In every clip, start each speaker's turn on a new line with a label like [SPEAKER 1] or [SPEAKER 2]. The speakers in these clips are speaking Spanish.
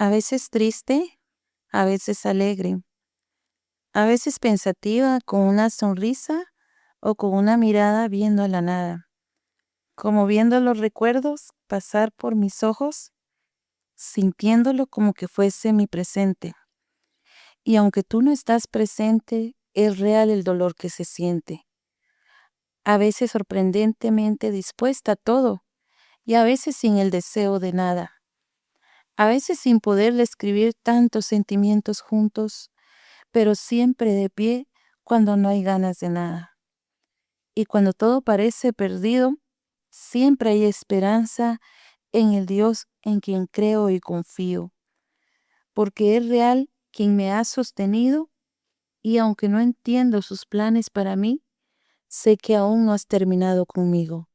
[SPEAKER 1] a veces triste, a veces alegre, a veces pensativa con una sonrisa o con una mirada viendo a la nada, como viendo los recuerdos pasar por mis ojos, sintiéndolo como que fuese mi presente. Y aunque tú no estás presente, es real el dolor que se siente. A veces sorprendentemente dispuesta a todo y a veces sin el deseo de nada. A veces sin poder describir tantos sentimientos juntos, pero siempre de pie cuando no hay ganas de nada. Y cuando todo parece perdido, siempre hay esperanza en el Dios en quien creo y confío, porque es real quien me ha sostenido y aunque no entiendo sus planes para mí, sé que aún no has terminado conmigo.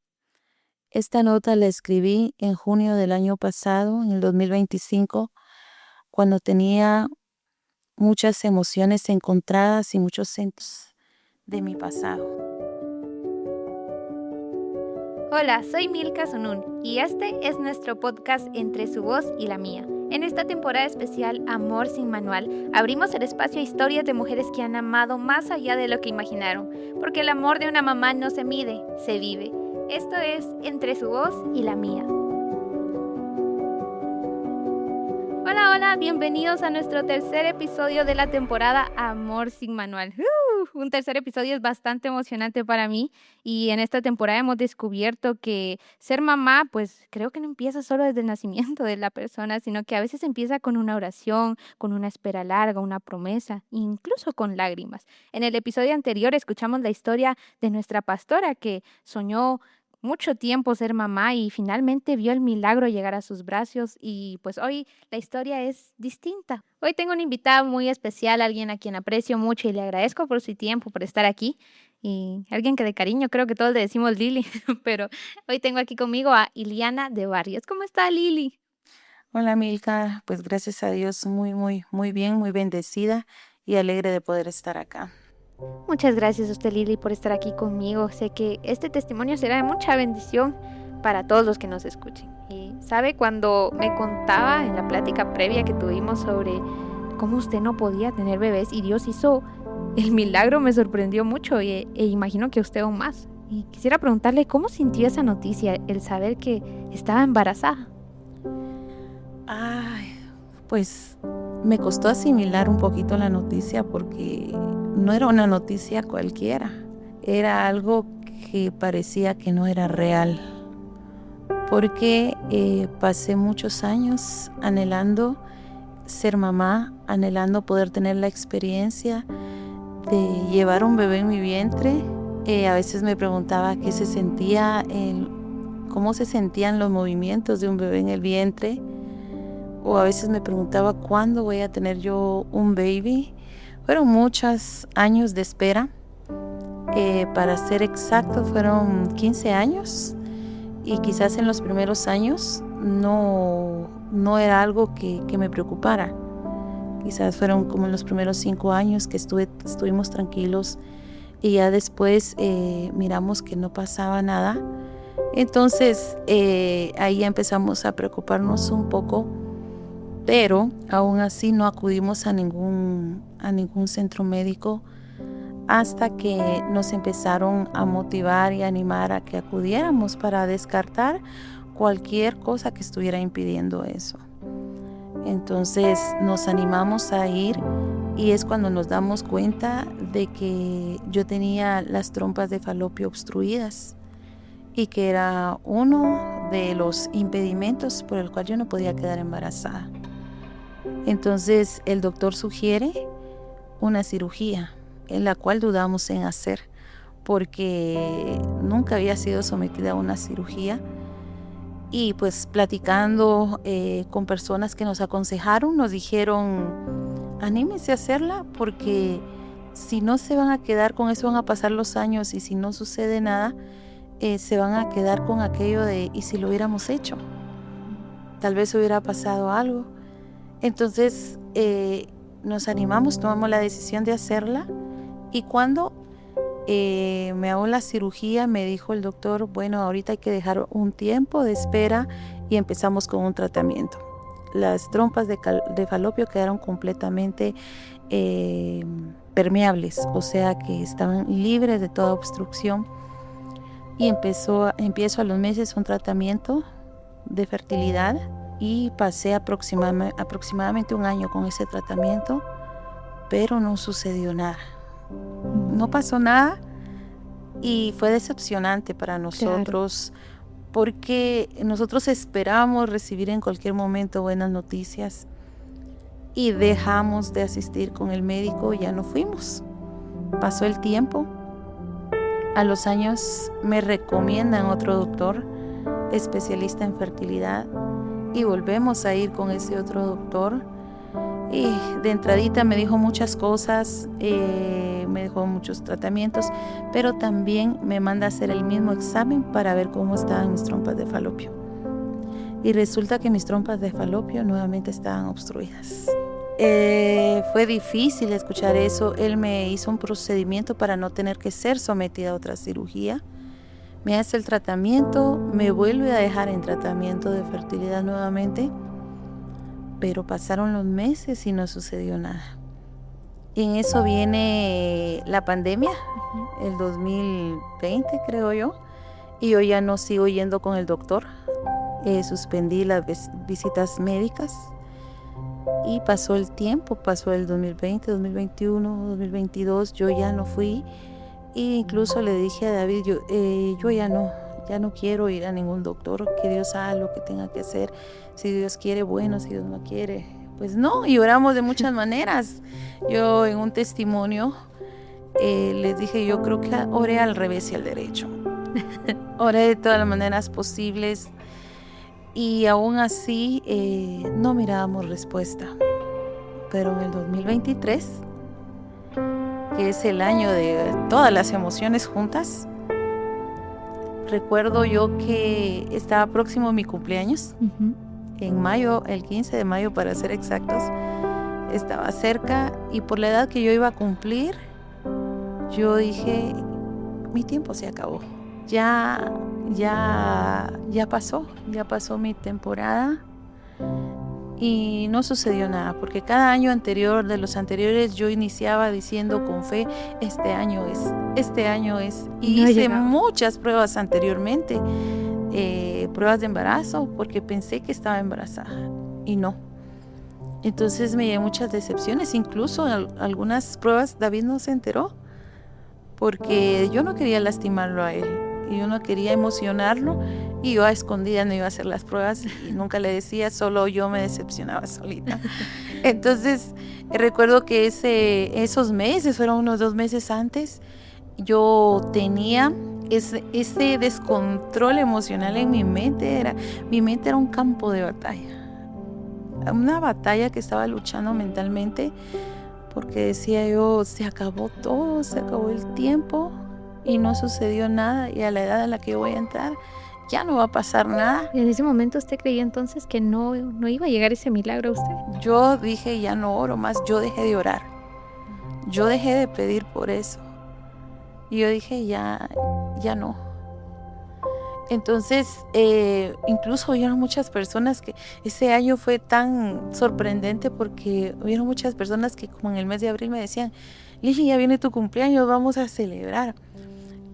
[SPEAKER 1] Esta nota la escribí en junio del año pasado, en el 2025, cuando tenía muchas emociones encontradas y muchos centros de mi pasado.
[SPEAKER 2] Hola, soy Milka Sunun y este es nuestro podcast Entre su voz y la mía. En esta temporada especial Amor sin manual, abrimos el espacio a historias de mujeres que han amado más allá de lo que imaginaron, porque el amor de una mamá no se mide, se vive. Esto es Entre su voz y la mía. Hola, bienvenidos a nuestro tercer episodio de la temporada Amor sin manual. Un tercer episodio es bastante emocionante para mí y en esta temporada hemos descubierto que ser mamá, pues creo que no empieza solo desde el nacimiento de la persona, sino que a veces empieza con una oración, con una espera larga, una promesa, incluso con lágrimas. En el episodio anterior escuchamos la historia de nuestra pastora que soñó mucho tiempo ser mamá y finalmente vio el milagro llegar a sus brazos y pues hoy la historia es distinta. Hoy tengo una invitada muy especial, alguien a quien aprecio mucho y le agradezco por su tiempo, por estar aquí y alguien que de cariño creo que todos le decimos Lili, pero hoy tengo aquí conmigo a Iliana de Barrios. ¿Cómo está Lili?
[SPEAKER 1] Hola Milka, pues gracias a Dios muy bien, muy bendecida y alegre de poder estar acá.
[SPEAKER 2] Muchas gracias a usted Lili por estar aquí conmigo. Sé que este testimonio será de mucha bendición para todos los que nos escuchen. Y sabe, cuando me contaba en la plática previa que tuvimos sobre cómo usted no podía tener bebés y Dios hizo el milagro, me sorprendió mucho e imagino que usted aún más. Y quisiera preguntarle cómo sintió esa noticia, el saber que estaba embarazada.
[SPEAKER 1] Ay, pues me costó asimilar un poquito la noticia porque no era una noticia cualquiera, era algo que parecía que no era real, porque pasé muchos años anhelando ser mamá, anhelando poder tener la experiencia de llevar un bebé en mi vientre. A veces me preguntaba qué se sentía, cómo se sentían los movimientos de un bebé en el vientre. O a veces me preguntaba cuándo voy a tener yo un baby. Fueron muchos años de espera. Para ser exacto, fueron 15 años. Y quizás en los primeros años no era algo que me preocupara. Quizás fueron como en los primeros 5 años que estuvimos tranquilos y ya después miramos que no pasaba nada. Entonces ahí empezamos a preocuparnos un poco, pero aún así no acudimos a ningún centro médico hasta que nos empezaron a motivar y animar a que acudiéramos para descartar cualquier cosa que estuviera impidiendo eso. Entonces nos animamos a ir y es cuando nos damos cuenta de que yo tenía las trompas de falopio obstruidas y que era uno de los impedimentos por el cual yo no podía quedar embarazada. Entonces el doctor sugiere una cirugía, en la cual dudamos en hacer porque nunca había sido sometida a una cirugía. Y pues platicando con personas que nos aconsejaron, nos dijeron, anímense a hacerla porque si no se van a quedar con eso, van a pasar los años y si no sucede nada, se van a quedar con aquello de, ¿y si lo hubiéramos hecho? Tal vez hubiera pasado algo. Entonces nos animamos, tomamos la decisión de hacerla y cuando me hago la cirugía, me dijo el doctor, bueno, ahorita hay que dejar un tiempo de espera y empezamos con un tratamiento. las trompas de falopio quedaron completamente permeables, o sea que estaban libres de toda obstrucción. Y empiezo a los meses un tratamiento de fertilidad y pasé aproximadamente un año con ese tratamiento, pero no sucedió nada. No pasó nada y fue decepcionante para nosotros, porque nosotros esperábamos recibir en cualquier momento buenas noticias y dejamos de asistir con el médico y ya no fuimos. Pasó el tiempo. A los años me recomiendan otro doctor, especialista en fertilidad, y volvemos a ir con ese otro doctor. Y de entradita me dijo muchas cosas, me dejó muchos tratamientos, pero también me manda a hacer el mismo examen para ver cómo estaban mis trompas de falopio. Y resulta que mis trompas de falopio nuevamente estaban obstruidas. Fue difícil escuchar eso. Él me hizo un procedimiento para no tener que ser sometida a otra cirugía. Me hace el tratamiento, me vuelve a dejar en tratamiento de fertilidad nuevamente, pero pasaron los meses y no sucedió nada. Y en eso viene la pandemia, el 2020 creo yo, y yo ya no sigo yendo con el doctor. Suspendí las visitas médicas y pasó el tiempo, pasó el 2020, 2021, 2022, yo ya no fui. E incluso le dije a David, yo ya no quiero ir a ningún doctor, que Dios haga lo que tenga que hacer. Si Dios quiere, bueno, si Dios no quiere, pues no. Y oramos de muchas maneras. Yo en un testimonio les dije, yo creo que oré al revés y al derecho. Oré de todas las maneras posibles y aún así no mirábamos respuesta. Pero en el 2023, que es el año de todas las emociones juntas, recuerdo yo que estaba próximo mi cumpleaños, en mayo, el 15 de mayo para ser exactos, estaba cerca, y por la edad que yo iba a cumplir, yo dije, mi tiempo se acabó, ya pasó mi temporada. Y no sucedió nada, porque cada año anterior de los anteriores yo iniciaba diciendo con fe, este año es. Y no hice muchas pruebas anteriormente, pruebas de embarazo, porque pensé que estaba embarazada y no. Entonces me llevé muchas decepciones, incluso en algunas pruebas David no se enteró, porque yo no quería lastimarlo a él. Y yo no quería emocionarlo, y yo a escondidas no iba a hacer las pruebas y nunca le decía, solo yo me decepcionaba solita. Entonces recuerdo que esos meses, fueron unos 2 meses antes, yo tenía ese descontrol emocional en mi mente. Mi mente era un campo de batalla, una batalla que estaba luchando mentalmente, porque decía yo, se acabó todo, se acabó el tiempo y no sucedió nada, y a la edad a la que yo voy a entrar ya no va a pasar nada.
[SPEAKER 2] ¿En ese momento usted creía entonces que no iba a llegar ese milagro a usted?
[SPEAKER 1] Yo dije, ya no oro más, yo dejé de orar, yo dejé de pedir por eso, y yo dije, ya no. Entonces, incluso hubieron muchas personas que ese año fue tan sorprendente, porque hubieron muchas personas que como en el mes de abril me decían, Lili, ya viene tu cumpleaños, vamos a celebrar.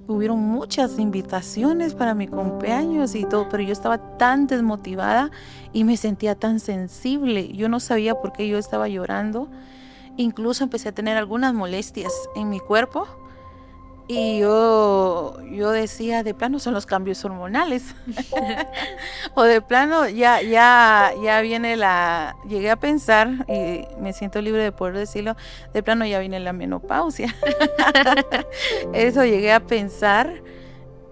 [SPEAKER 1] Hubieron muchas invitaciones para mi cumpleaños y todo, pero yo estaba tan desmotivada y me sentía tan sensible. Yo no sabía por qué yo estaba llorando. Incluso empecé a tener algunas molestias en mi cuerpo. Y yo decía, de plano son los cambios hormonales. O de plano ya viene llegué a pensar, y me siento libre de poder decirlo, de plano ya viene la menopausia. Eso llegué a pensar.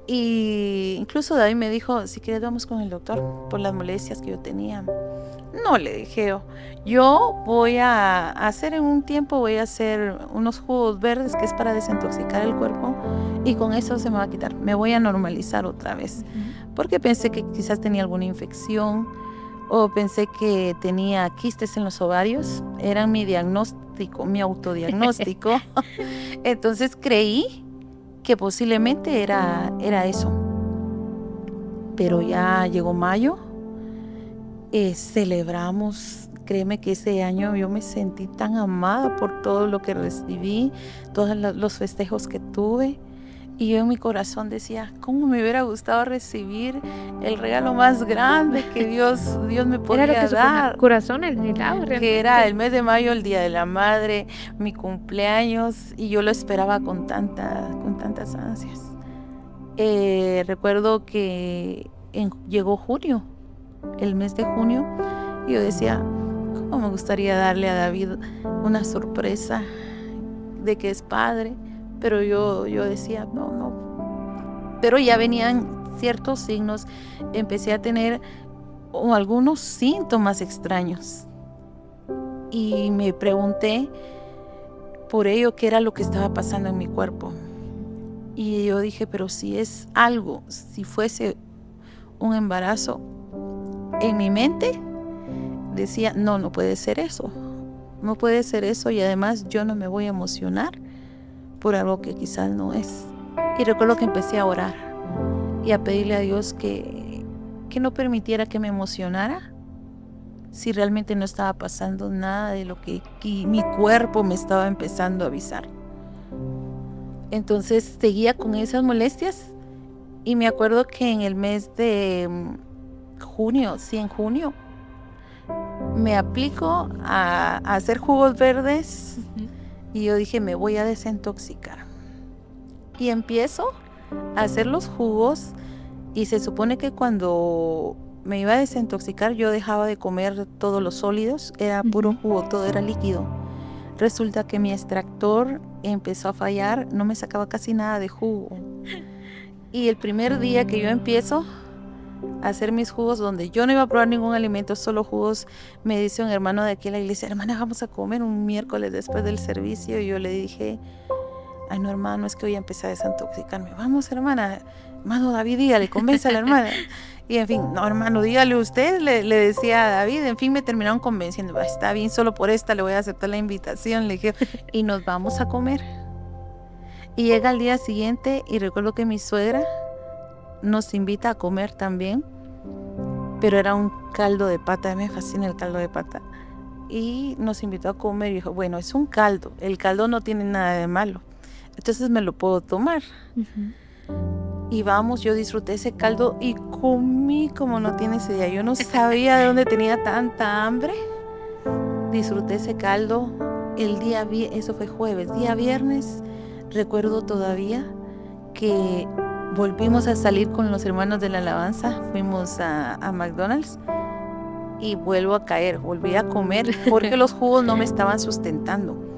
[SPEAKER 1] Y incluso David me dijo, si quieres vamos con el doctor por las molestias que yo tenía. No, le dije yo voy a hacer en un tiempo, voy a hacer unos jugos verdes que es para desintoxicar el cuerpo, y con eso se me va a quitar, me voy a normalizar otra vez, porque pensé que quizás tenía alguna infección, o pensé que tenía quistes en los ovarios, era mi diagnóstico, mi autodiagnóstico. Entonces creí que posiblemente era eso, pero ya llegó mayo celebramos. Créeme que ese año yo me sentí tan amada por todo lo que recibí, todos los festejos que tuve. Y yo en mi corazón decía, ¿cómo me hubiera gustado recibir el regalo más grande que Dios me podía
[SPEAKER 2] Era lo que
[SPEAKER 1] dar?
[SPEAKER 2] su corazón anhelaba realmente.
[SPEAKER 1] Que era el mes de mayo, el Día de la Madre, mi cumpleaños, y yo lo esperaba con tantas ansias. Recuerdo que llegó junio, el mes de junio, y yo decía, ¿cómo me gustaría darle a David una sorpresa de que es padre? Pero yo decía, no. Pero ya venían ciertos signos, empecé a tener algunos síntomas extraños. Y me pregunté por ello qué era lo que estaba pasando en mi cuerpo. Y yo dije, pero si es algo, si fuese un embarazo, en mi mente decía, no puede ser eso. No puede ser eso, y además yo no me voy a emocionar por algo que quizás no es. Y recuerdo que empecé a orar y a pedirle a Dios que no permitiera que me emocionara si realmente no estaba pasando nada de lo que mi cuerpo me estaba empezando a avisar. Entonces seguía con esas molestias, y me acuerdo que en el mes de junio, en junio, me aplico a hacer jugos verdes. Y yo dije, me voy a desintoxicar. Y empiezo a hacer los jugos, y se supone que cuando me iba a desintoxicar yo dejaba de comer todos los sólidos, era puro jugo, todo era líquido. Resulta que mi extractor empezó a fallar, no me sacaba casi nada de jugo. Y el primer día que yo empiezo a hacer mis jugos, donde yo no iba a probar ningún alimento, solo jugos, me dice un hermano de aquí en la iglesia, hermana, vamos a comer un miércoles después del servicio. Y yo le dije, ay no hermano, es que hoy empecé a desintoxicarme. Vamos hermano David, dígale, convence a la hermana. Y en fin, no hermano, dígale usted, le decía a David. En fin, me terminaron convenciendo, está bien, solo por esta le voy a aceptar la invitación, le dije, y nos vamos a comer. Y llega el día siguiente, y recuerdo que mi suegra nos invita a comer también, pero era un caldo de pata, me fascina el caldo de pata, y nos invitó a comer y dijo, bueno, es un caldo, el caldo no tiene nada de malo, entonces me lo puedo tomar. Y vamos, yo disfruté ese caldo y comí como no tienes idea, yo no sabía de dónde tenía tanta hambre. Disfruté ese caldo el día, eso fue jueves, día viernes, recuerdo todavía que volvimos a salir con los hermanos de la alabanza, fuimos a McDonald's y vuelvo a caer, volví a comer porque los jugos no me estaban sustentando.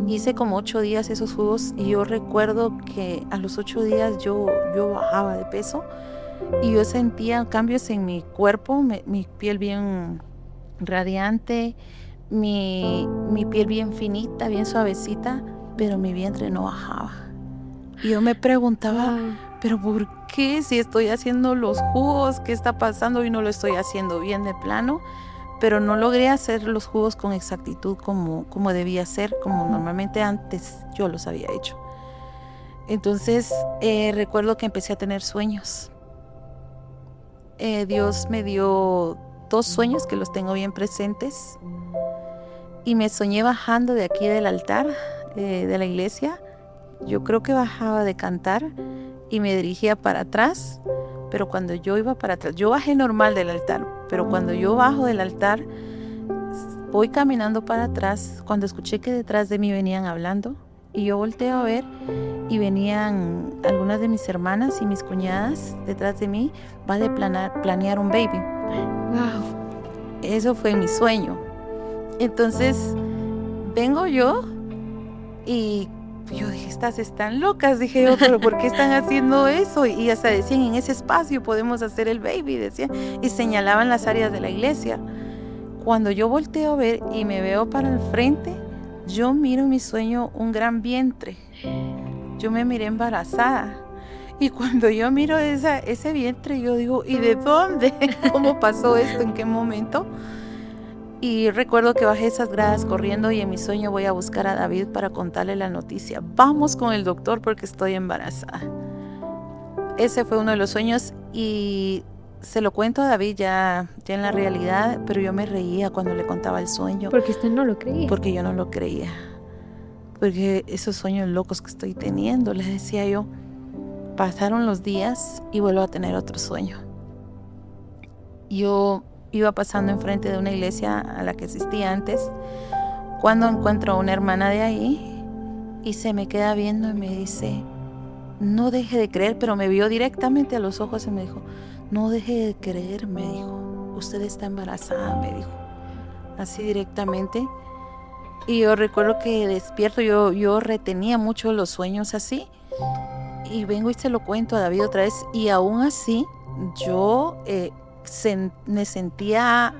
[SPEAKER 1] Hice como 8 días esos jugos, y yo recuerdo que a los 8 días yo bajaba de peso, y yo sentía cambios en mi cuerpo, mi piel bien radiante, mi piel bien finita, bien suavecita, pero mi vientre no bajaba. Y yo me preguntaba, ¿pero por qué? Si estoy haciendo los jugos, ¿qué está pasando? Y no lo estoy haciendo bien de plano. Pero no logré hacer los jugos con exactitud como debía ser, como normalmente antes yo los había hecho. Entonces recuerdo que empecé a tener sueños. Dios me dio 2 sueños que los tengo bien presentes, y me soñé bajando de aquí del altar de la iglesia. Yo creo que bajaba de cantar y me dirigía para atrás, pero cuando yo iba para atrás, yo bajé normal del altar, pero cuando yo bajo del altar, voy caminando para atrás, cuando escuché que detrás de mí venían hablando, y yo volteo a ver, y venían algunas de mis hermanas y mis cuñadas detrás de mí, va de planear un baby.
[SPEAKER 2] Wow.
[SPEAKER 1] Eso fue mi sueño. Entonces, vengo yo, y yo dije, estas están locas, dije yo, pero ¿por qué están haciendo eso? Y hasta decían, en ese espacio podemos hacer el baby, decían, y señalaban las áreas de la iglesia. Cuando yo volteo a ver y me veo para el frente, yo miro en mi sueño un gran vientre. Yo me miré embarazada. Y cuando yo miro ese vientre, yo digo, ¿y de dónde? ¿Cómo pasó esto? ¿En qué momento? Y recuerdo que bajé esas gradas corriendo, y en mi sueño voy a buscar a David para contarle la noticia. Vamos con el doctor porque estoy embarazada. Ese fue uno de los sueños, y se lo cuento a David ya en la realidad, pero yo me reía cuando le contaba el sueño.
[SPEAKER 2] Porque usted no lo creía.
[SPEAKER 1] Porque yo no lo creía. Porque esos sueños locos que estoy teniendo, les decía yo, pasaron los días y vuelvo a tener otro sueño. Yo iba pasando enfrente de una iglesia a la que asistía antes, cuando encuentro a una hermana de ahí y se me queda viendo y me dice, no deje de creer, pero me vio directamente a los ojos y me dijo, no deje de creer, me dijo, usted está embarazada, me dijo, así directamente. Y yo recuerdo que despierto, yo retenía mucho los sueños así, y vengo y se lo cuento a David otra vez, y aún así yo me sentía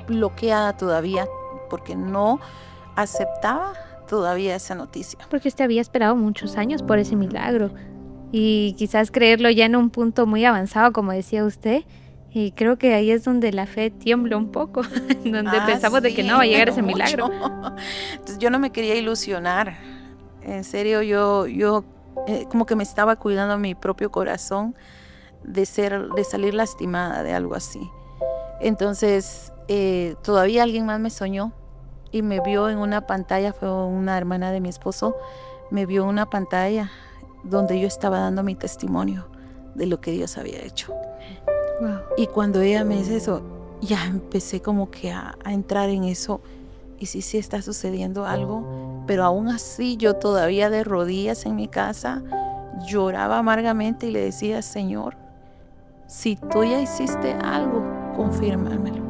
[SPEAKER 1] bloqueada todavía, porque no aceptaba todavía esa noticia.
[SPEAKER 2] Porque usted había esperado muchos años por ese milagro, y quizás creerlo ya en un punto muy avanzado, como decía usted, y creo que ahí es donde la fe tiembla un poco, donde pensamos de que no va a llegar ese milagro.
[SPEAKER 1] Entonces yo no me quería ilusionar, en serio, yo como que me estaba cuidando mi propio corazón de salir lastimada de algo así. Entonces todavía alguien más me soñó y me vio en una pantalla, fue una hermana de mi esposo, me vio en una pantalla donde yo estaba dando mi testimonio de lo que Dios había hecho.
[SPEAKER 2] Wow.
[SPEAKER 1] Y cuando ella me dice eso, ya empecé como que a entrar en eso, y sí está sucediendo algo, pero aún así yo todavía de rodillas en mi casa lloraba amargamente y le decía, Señor, si tú ya hiciste algo, confírmamelo.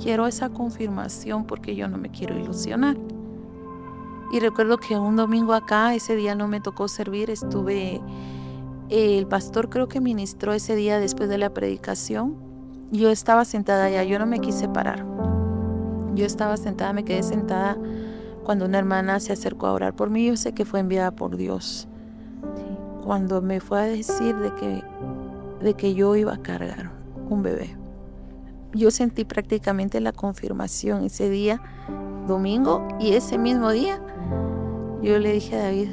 [SPEAKER 1] Quiero esa confirmación porque yo no me quiero ilusionar. Y recuerdo que un domingo acá, ese día no me tocó servir, el pastor creo que ministró ese día después de la predicación. Yo estaba sentada allá, yo no me quise parar. Yo estaba sentada, me quedé sentada cuando una hermana se acercó a orar por mí. Yo sé que fue enviada por Dios.
[SPEAKER 2] Sí.
[SPEAKER 1] Cuando me fue a decir de que yo iba a cargar un bebé. Yo sentí prácticamente la confirmación ese día, domingo, y ese mismo día yo le dije a David,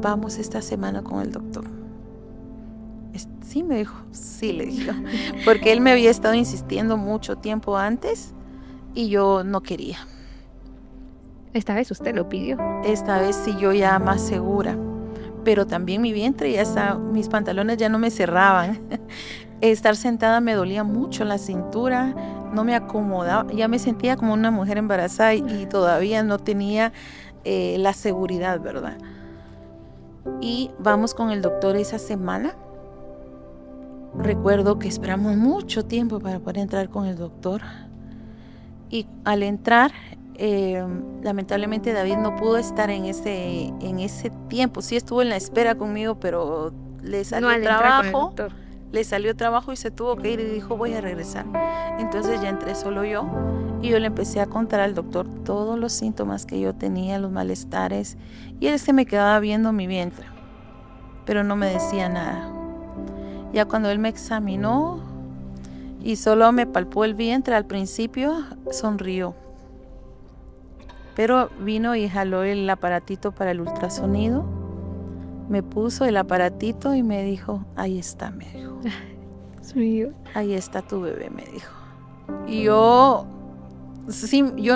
[SPEAKER 1] vamos esta semana con el doctor. Sí, me dijo, sí, le dije, porque él me había estado insistiendo mucho tiempo antes y yo no quería.
[SPEAKER 2] Esta vez usted lo pidió.
[SPEAKER 1] Esta vez sí, yo ya más segura, pero también mi vientre ya está, mis pantalones ya no me cerraban. Estar sentada me dolía mucho la cintura, no me acomodaba, ya me sentía como una mujer embarazada y todavía no tenía la seguridad, ¿verdad? Y vamos con el doctor esa semana. Recuerdo que esperamos mucho tiempo para poder entrar con el doctor, y al entrar lamentablemente David no pudo estar en ese tiempo. Sí estuvo en la espera conmigo, pero le salió trabajo y se tuvo que ir y dijo, voy a regresar. Entonces ya entré solo yo y yo le empecé a contar al doctor todos los síntomas que yo tenía, los malestares, y él se me quedaba viendo mi vientre, pero no me decía nada. Ya cuando él me examinó y solo me palpó el vientre, al principio sonrió, pero vino y jaló el aparatito para el ultrasonido, me puso el aparatito y me dijo, ahí está, me dijo.
[SPEAKER 2] Dios mío.
[SPEAKER 1] Ahí está tu bebé, me dijo. Y yo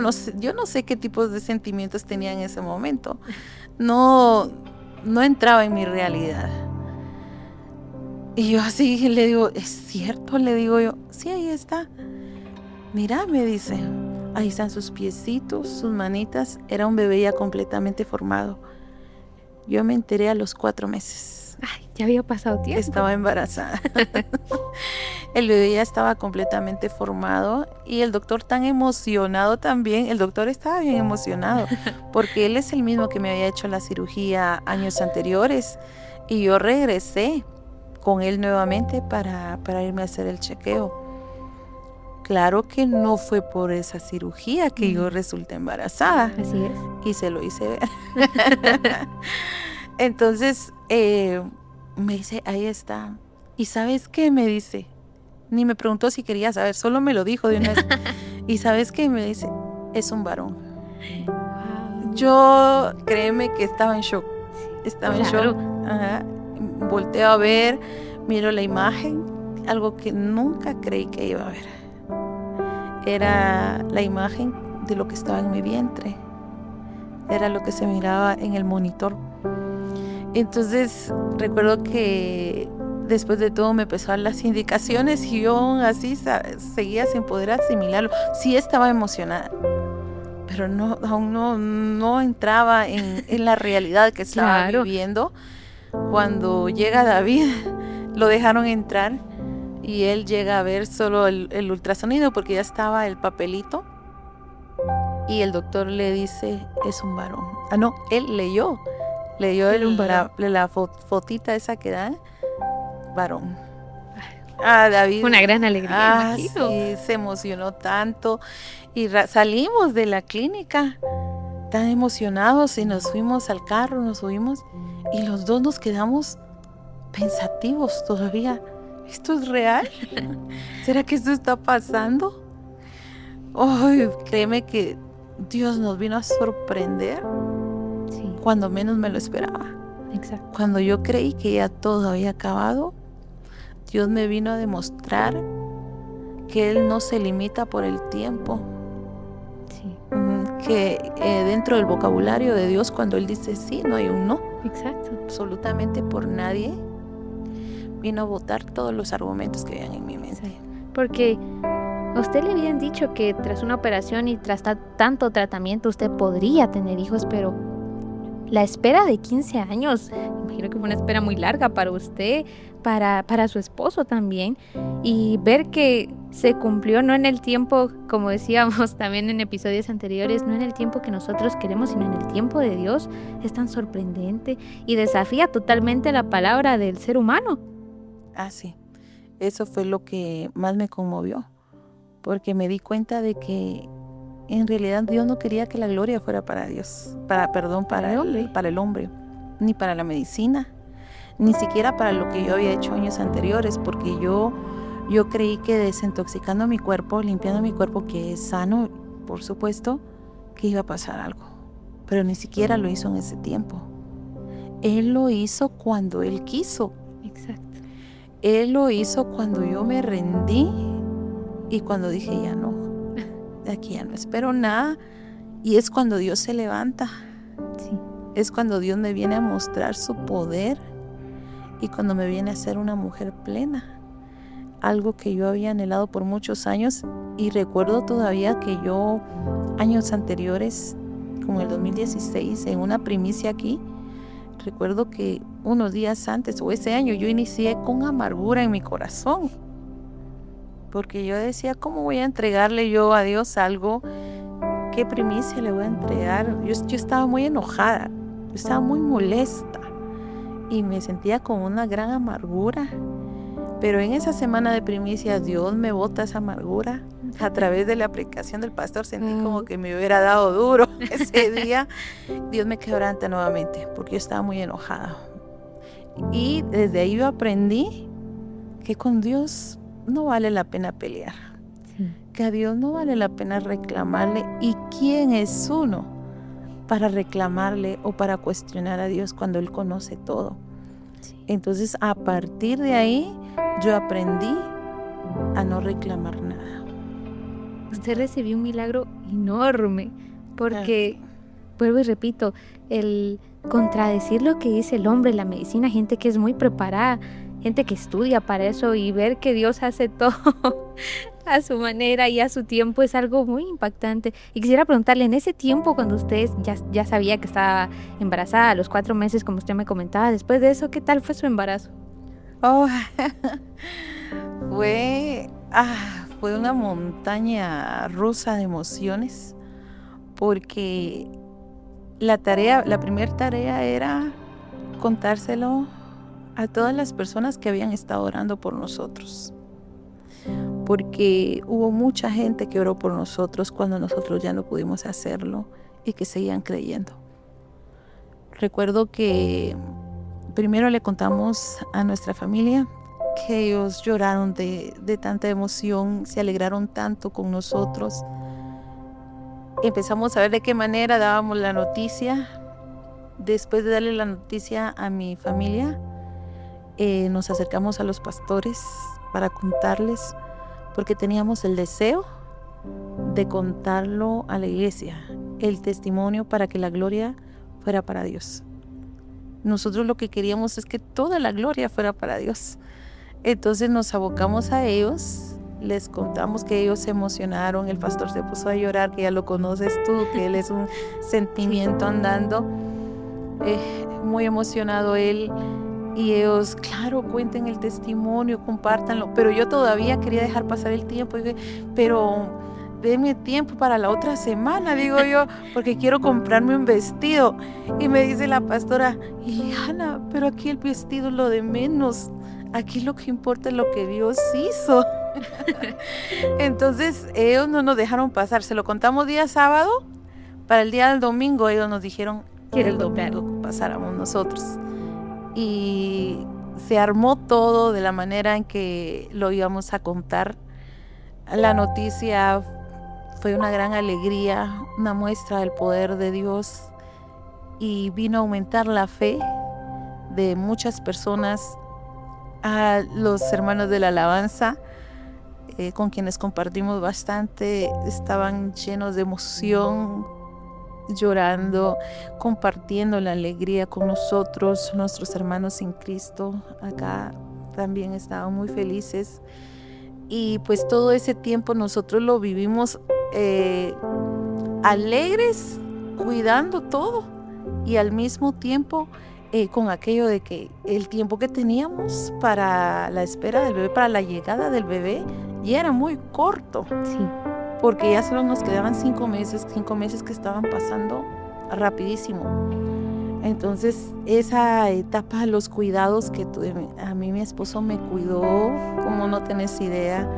[SPEAKER 1] no sé qué tipos de sentimientos tenía en ese momento. No entraba en mi realidad. Y yo así le digo, ¿es cierto? Le digo yo, sí, ahí está. Mira, me dice, ahí están sus piecitos, sus manitas. Era un bebé ya completamente formado. Yo me enteré a los 4 meses.
[SPEAKER 2] Ay, ya había pasado tiempo.
[SPEAKER 1] Estaba embarazada. El bebé ya estaba completamente formado y el doctor tan emocionado también. El doctor estaba bien emocionado porque él es el mismo que me había hecho la cirugía años anteriores, y yo regresé con él nuevamente para irme a hacer el chequeo. Claro que no fue por esa cirugía que yo resulté embarazada.
[SPEAKER 2] Así es.
[SPEAKER 1] Y se lo hice ver. Entonces me dice, ahí está. ¿Y sabes qué? Me dice. Ni me preguntó si quería saber, solo me lo dijo de una vez. ¿Y sabes qué? Me dice, es un varón. Wow. Yo, créeme que estaba en shock. Estaba en shock. Ajá. Volteo a ver, miro la imagen algo que nunca creí que iba a ver. Era la imagen de lo que estaba en mi vientre. Era lo que se miraba en el monitor. Entonces recuerdo que después de todo me empezó a dar las indicaciones y yo aún así seguía sin poder asimilarlo. Sí estaba emocionada, pero aún no entraba en la realidad que estaba viviendo. Cuando llega David, lo dejaron entrar y él llega a ver solo el ultrasonido porque ya estaba el papelito y el doctor le dice, es un varón. Él leyó la fotita esa que dan, varón. David.
[SPEAKER 2] Una gran alegría, imagino.
[SPEAKER 1] Sí, se emocionó tanto y salimos de la clínica tan emocionados y nos fuimos al carro, nos subimos y los dos nos quedamos pensativos todavía. ¿Esto es real? ¿Será que esto está pasando? Créeme que Dios nos vino a sorprender cuando menos me lo esperaba.
[SPEAKER 2] Exacto.
[SPEAKER 1] Cuando yo creí que ya todo había acabado, Dios me vino a demostrar que Él no se limita por el tiempo. Que dentro del vocabulario de Dios, cuando Él dice sí, no hay un no.
[SPEAKER 2] Exacto.
[SPEAKER 1] Absolutamente por nadie. Vino a botar todos los argumentos que habían en mi mente.
[SPEAKER 2] Sí. Porque a usted le habían dicho que tras una operación y tras tanto tratamiento usted podría tener hijos, pero la espera de 15 años, imagino que fue una espera muy larga para usted, para su esposo también, y ver que se cumplió no en el tiempo, como decíamos también en episodios anteriores, no en el tiempo que nosotros queremos, sino en el tiempo de Dios, es tan sorprendente y desafía totalmente la palabra del ser humano.
[SPEAKER 1] Sí, eso fue lo que más me conmovió, porque me di cuenta de que en realidad Dios no quería que la gloria fuera para Dios, para el hombre, ni para la medicina, ni siquiera para lo que yo había hecho años anteriores, porque yo creí que desintoxicando mi cuerpo, limpiando mi cuerpo, que es sano, por supuesto, que iba a pasar algo, pero ni siquiera lo hizo en ese tiempo. Él lo hizo cuando Él quiso.
[SPEAKER 2] Exacto.
[SPEAKER 1] Él lo hizo cuando yo me rendí y cuando dije ya no, de aquí ya no espero nada, y es cuando Dios se levanta.
[SPEAKER 2] Sí.
[SPEAKER 1] Es cuando Dios me viene a mostrar su poder y cuando me viene a ser una mujer plena, algo que yo había anhelado por muchos años. Y recuerdo todavía que yo años anteriores, como el 2016, en una primicia aquí, recuerdo que unos días antes o ese año yo inicié con amargura en mi corazón, porque yo decía, ¿cómo voy a entregarle yo a Dios algo? ¿Qué primicia le voy a entregar? Yo estaba muy enojada, yo estaba muy molesta y me sentía con una gran amargura. Pero en esa semana de primicias Dios me bota esa amargura. A través de la aplicación del pastor sentí como que me hubiera dado duro ese día. Dios me quebranta nuevamente porque yo estaba muy enojada. Y desde ahí yo aprendí que con Dios no vale la pena pelear.
[SPEAKER 2] Sí.
[SPEAKER 1] Que a Dios no vale la pena reclamarle. ¿Y quién es uno para reclamarle o para cuestionar a Dios cuando Él conoce todo?
[SPEAKER 2] Sí.
[SPEAKER 1] Entonces, a partir de ahí, yo aprendí a no reclamar nada.
[SPEAKER 2] Usted recibió un milagro enorme, porque, vuelvo y repito, el contradecir lo que dice el hombre, la medicina, gente que es muy preparada, gente que estudia para eso, y ver que Dios hace todo a su manera y a su tiempo es algo muy impactante. Y quisiera preguntarle, en ese tiempo cuando usted ya sabía que estaba embarazada, a los 4 meses, como usted me comentaba, después de eso, ¿qué tal fue su embarazo?
[SPEAKER 1] Fue una montaña rusa de emociones, porque la primera tarea era contárselo a todas las personas que habían estado orando por nosotros, porque hubo mucha gente que oró por nosotros cuando nosotros ya no pudimos hacerlo y que seguían creyendo. Recuerdo que primero le contamos a nuestra familia, que ellos lloraron de tanta emoción, se alegraron tanto con nosotros. Empezamos a ver de qué manera dábamos la noticia. Después de darle la noticia a mi familia, nos acercamos a los pastores para contarles, porque teníamos el deseo de contarlo a la iglesia, el testimonio para que la gloria fuera para Dios. Nosotros lo que queríamos es que toda la gloria fuera para Dios. Entonces nos abocamos a ellos, les contamos que ellos se emocionaron, el pastor se puso a llorar, que ya lo conoces tú, que él es un sentimiento andando, muy emocionado él, y ellos, claro, cuenten el testimonio, compártanlo, pero yo todavía quería dejar pasar el tiempo, y dije, pero denme tiempo para la otra semana, digo yo, porque quiero comprarme un vestido. Y me dice la pastora, Ana, pero aquí el vestido es lo de menos, aquí lo que importa es lo que Dios hizo. Entonces ellos no nos dejaron pasar, se lo contamos día sábado, para el día del domingo ellos nos dijeron que el domingo pasáramos nosotros. Y se armó todo de la manera en que lo íbamos a contar. La noticia fue una gran alegría, una muestra del poder de Dios, y vino a aumentar la fe de muchas personas. A los hermanos de la alabanza, con quienes compartimos bastante, estaban llenos de emoción, llorando, compartiendo la alegría con nosotros. Nuestros hermanos en Cristo acá también estaban muy felices, y pues todo ese tiempo nosotros lo vivimos alegres, cuidando todo, y al mismo tiempo con aquello de que el tiempo que teníamos para la espera del bebé, para la llegada del bebé, ya era muy corto.
[SPEAKER 2] Sí.
[SPEAKER 1] Porque ya solo nos quedaban 5 meses que estaban pasando rapidísimo. Entonces esa etapa, los cuidados que a mí mi esposo me cuidó, como no tenés idea,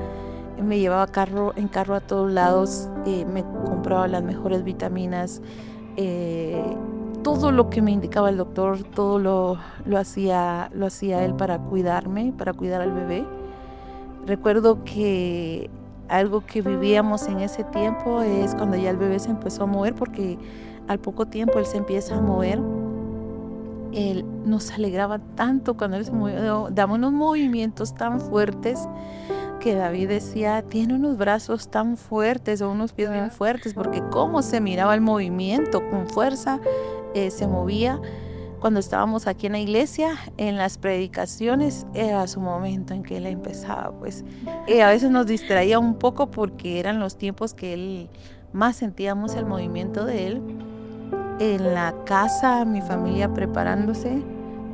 [SPEAKER 1] me llevaba en carro a todos lados, me compraba las mejores vitaminas, todo lo que me indicaba el doctor, todo lo hacía él para cuidarme, para cuidar al bebé. Recuerdo que algo que vivíamos en ese tiempo es cuando ya el bebé se empezó a mover, porque al poco tiempo él se empieza a mover. Él nos alegraba tanto cuando él se movió, daba unos movimientos tan fuertes que David decía, tiene unos brazos tan fuertes o unos pies bien fuertes, porque cómo se miraba el movimiento, con fuerza se movía. Cuando estábamos aquí en la iglesia, en las predicaciones, era su momento en que él empezaba, pues a veces nos distraía un poco porque eran los tiempos que él más sentíamos el movimiento de él. En la casa, mi familia preparándose,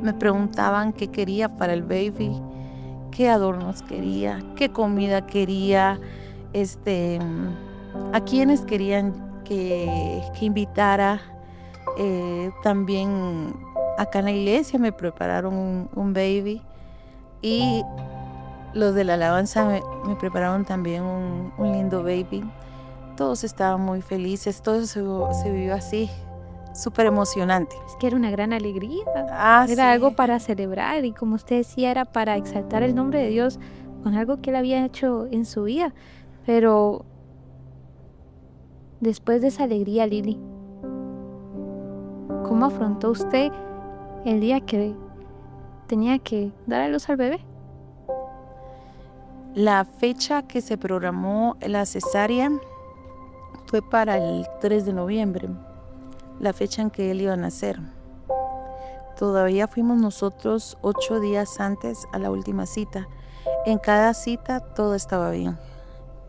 [SPEAKER 1] me preguntaban qué quería para el baby, qué adornos quería, qué comida quería, a quienes querían que invitara. También acá en la iglesia me prepararon un baby, y los de la alabanza me prepararon también un lindo baby. Todos estaban muy felices, todo se vivió así, súper emocionante.
[SPEAKER 2] Es que era una gran alegría,
[SPEAKER 1] era
[SPEAKER 2] sí, algo para celebrar, y como usted decía, era para exaltar el nombre de Dios con algo que él había hecho en su vida. Pero después de esa alegría, Lili, ¿cómo afrontó usted el día que tenía que dar a luz al bebé?
[SPEAKER 1] La fecha que se programó la cesárea fue para el 3 de noviembre, la fecha en que él iba a nacer. Todavía fuimos nosotros 8 días antes a la última cita. En cada cita todo estaba bien.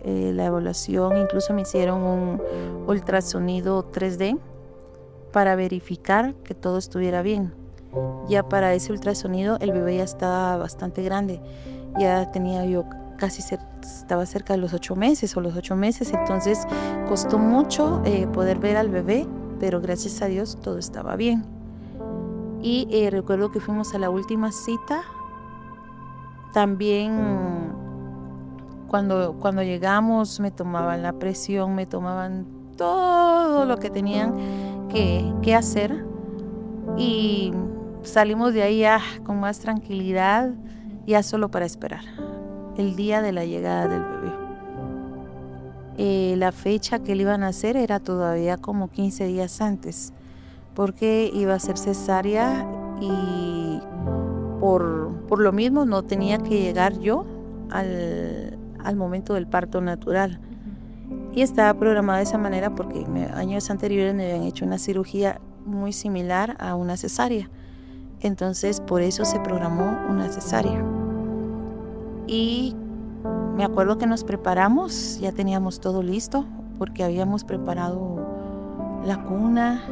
[SPEAKER 1] La evaluación, incluso me hicieron un ultrasonido 3D para verificar que todo estuviera bien. Ya para ese ultrasonido el bebé ya estaba bastante grande, ya tenía yo estaba cerca de los 8 meses, entonces costó mucho poder ver al bebé, pero gracias a Dios todo estaba bien. Y recuerdo que fuimos a la última cita. También cuando llegamos me tomaban la presión, me tomaban todo lo que tenían que hacer, y salimos de ahí ya con más tranquilidad, ya solo para esperar el día de la llegada del bebé. La fecha que él iba a nacer era todavía como 15 días antes, porque iba a ser cesárea, y por lo mismo no tenía que llegar yo al momento del parto natural. Y estaba programada de esa manera porque años anteriores me habían hecho una cirugía muy similar a una cesárea. Entonces, por eso se programó una cesárea. Y me acuerdo que nos preparamos, ya teníamos todo listo, porque habíamos preparado la cuna,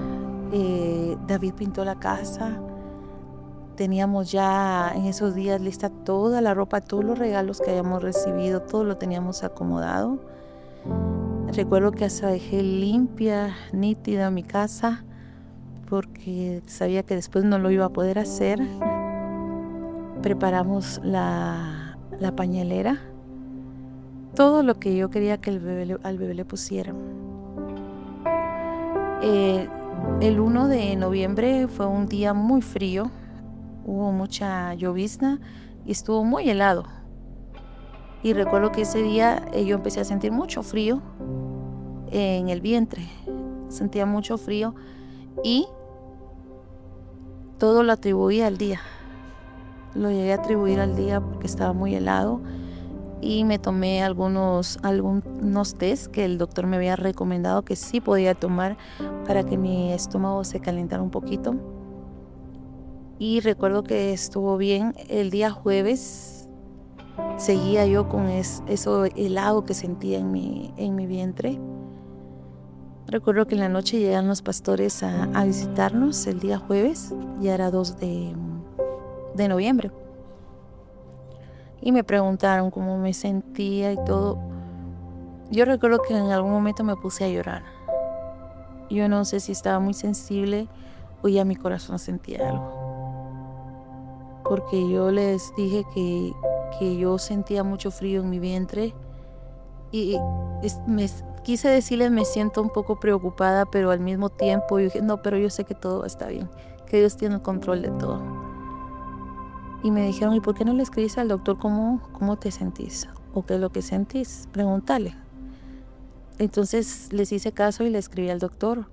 [SPEAKER 1] David pintó la casa, teníamos ya en esos días lista toda la ropa, todos los regalos que habíamos recibido, todo lo teníamos acomodado. Recuerdo que hasta dejé limpia, nítida mi casa, porque sabía que después no lo iba a poder hacer. Preparamos la pañalera, todo lo que yo quería que al bebé le pusieran. El 1 de noviembre fue un día muy frío, hubo mucha llovizna y estuvo muy helado. Y recuerdo que ese día yo empecé a sentir mucho frío en el vientre, sentía mucho frío y todo lo atribuía al día. Lo llegué a atribuir al día porque estaba muy helado y me tomé algunos test que el doctor me había recomendado que sí podía tomar para que mi estómago se calentara un poquito. Y recuerdo que estuvo bien. El día jueves seguía yo con eso helado que sentía en mi vientre. Recuerdo que en la noche llegan los pastores a visitarnos el día jueves, ya era 2 de noviembre. Y me preguntaron cómo me sentía y todo. Yo recuerdo que en algún momento me puse a llorar. Yo no sé si estaba muy sensible o ya mi corazón sentía algo. Porque yo les dije que yo sentía mucho frío en mi vientre y quise decirles me siento un poco preocupada, pero al mismo tiempo yo dije, no, pero yo sé que todo está bien, que Dios tiene el control de todo. Y me dijeron, ¿y por qué no le escribes al doctor cómo te sentís? ¿O qué es lo que sentís? Pregúntale. Entonces les hice caso y le escribí al doctor.